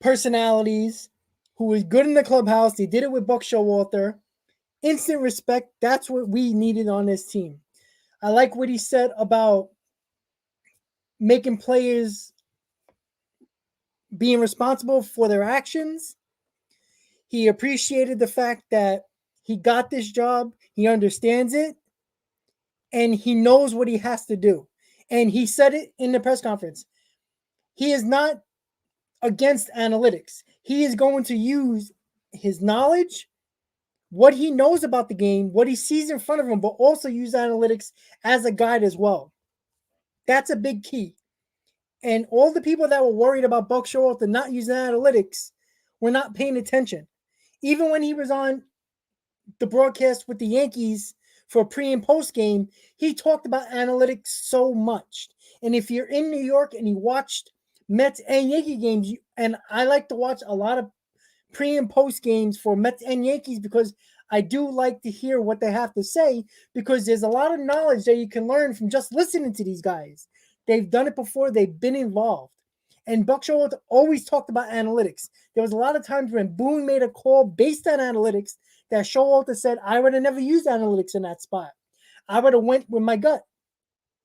personalities who was good in the clubhouse. They did it with Buck Showalter. Instant respect. That's what we needed on this team. I like what he said about making players being responsible for their actions. He appreciated the fact that he got this job. He understands it. And he knows what he has to do. And he said it in the press conference. He is not against analytics. He is going to use his knowledge what he knows about the game, what he sees in front of him, but also use analytics as a guide as well. That's a big key. And all the people that were worried about Buck Showalter not using analytics were not paying attention. Even when he was on the broadcast with the Yankees for pre and post game, he talked about analytics so much. And if you're in New York and you watched Mets and Yankee games, and I like to watch a lot of pre and post games for Mets and Yankees because I do like to hear what they have to say, because there's a lot of knowledge that you can learn from just listening to these guys. They've done it before. They've been involved. And Buck Showalter always talked about analytics. There was a lot of times when Boone made a call based on analytics that Showalter said, I would have never used analytics in that spot. I would have went with my gut.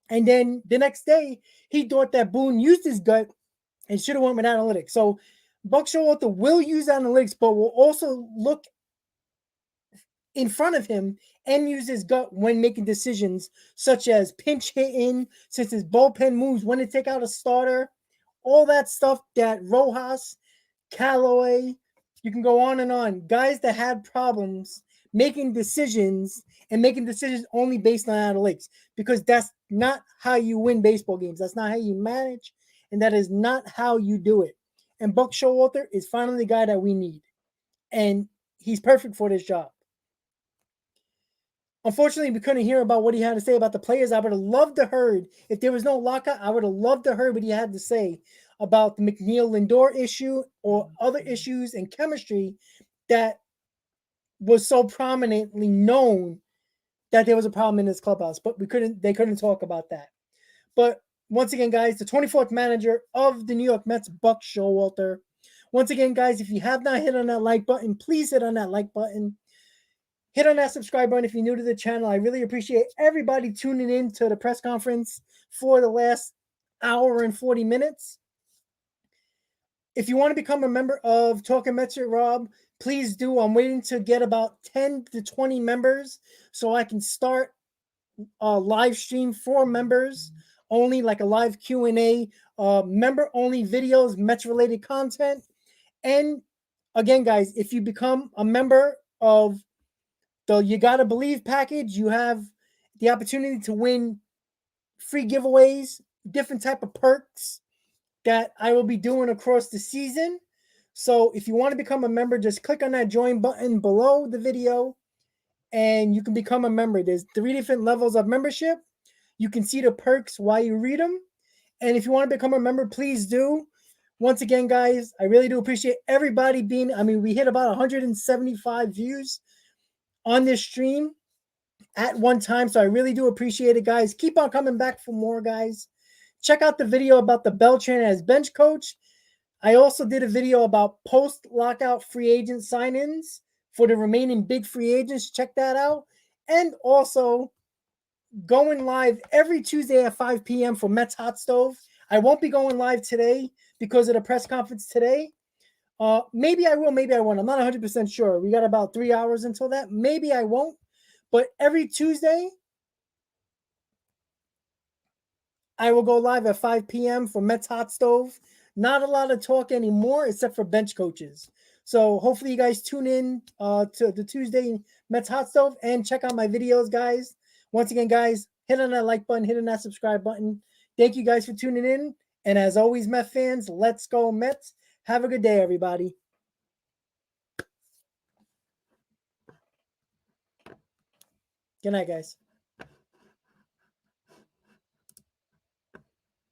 And then the next day, he thought that Boone used his gut and should have went with analytics. So Buck Showalter will use analytics, but will also look in front of him and use his gut when making decisions, such as pinch hitting, such as bullpen moves, when to take out a starter, all that stuff that Rojas, Callaway, you can go on and on. Guys that had problems making decisions and making decisions only based on analytics, because that's not how you win baseball games. That's not how you manage, and that is not how you do it. And Buck Showalter is finally the guy that we need, and he's perfect for this job. Unfortunately, we couldn't hear about what he had to say about the players. I would have loved to heard, if there was no lockout, I would have loved to heard what he had to say about the McNeil Lindor issue or other issues in chemistry that was so prominently known that there was a problem in this clubhouse. But they couldn't talk about that. But once again, guys, the 24th manager of the New York Mets, Buck Showalter. Once again, guys, if you have not hit on that like button, please hit on that like button. Hit on that subscribe button if you're new to the channel. I really appreciate everybody tuning in to the press conference for the last hour and 40 minutes. If you want to become a member of Talkin' Mets with Rob, please do. I'm waiting to get about 10 to 20 members so I can start a live stream for members only, like a live Q&A, member only videos, Mets related content. And again, guys, if you become a member of the You Gotta Believe package, you have the opportunity to win free giveaways, different type of perks that I will be doing across the season. So if you want to become a member, just click on that join button below the video and you can become a member. There's 3 different levels of membership. You can see the perks while you read them. And if you want to become a member, please do. Once again, guys, I really do appreciate everybody being, we hit about 175 views on this stream at one time. So I really do appreciate it, guys. Keep on coming back for more, guys. Check out the video about the Beltran as bench coach. I also did a video about post-lockout free agent sign-ins for the remaining big free agents. Check that out. And also going live every Tuesday at 5 p.m. for Mets Hot Stove. I won't be going live today because of the press conference today. Maybe I will, maybe I won't. I'm not 100% sure. We got about 3 hours until that. Maybe I won't. But every Tuesday, I will go live at 5 p.m. for Mets Hot Stove. Not a lot of talk anymore except for bench coaches. So hopefully you guys tune in to the Tuesday Mets Hot Stove and check out my videos, guys. Once again, guys, hit on that like button, hit on that subscribe button. Thank you guys for tuning in. And as always, Mets fans, let's go Mets. Have a good day, everybody. Good night, guys.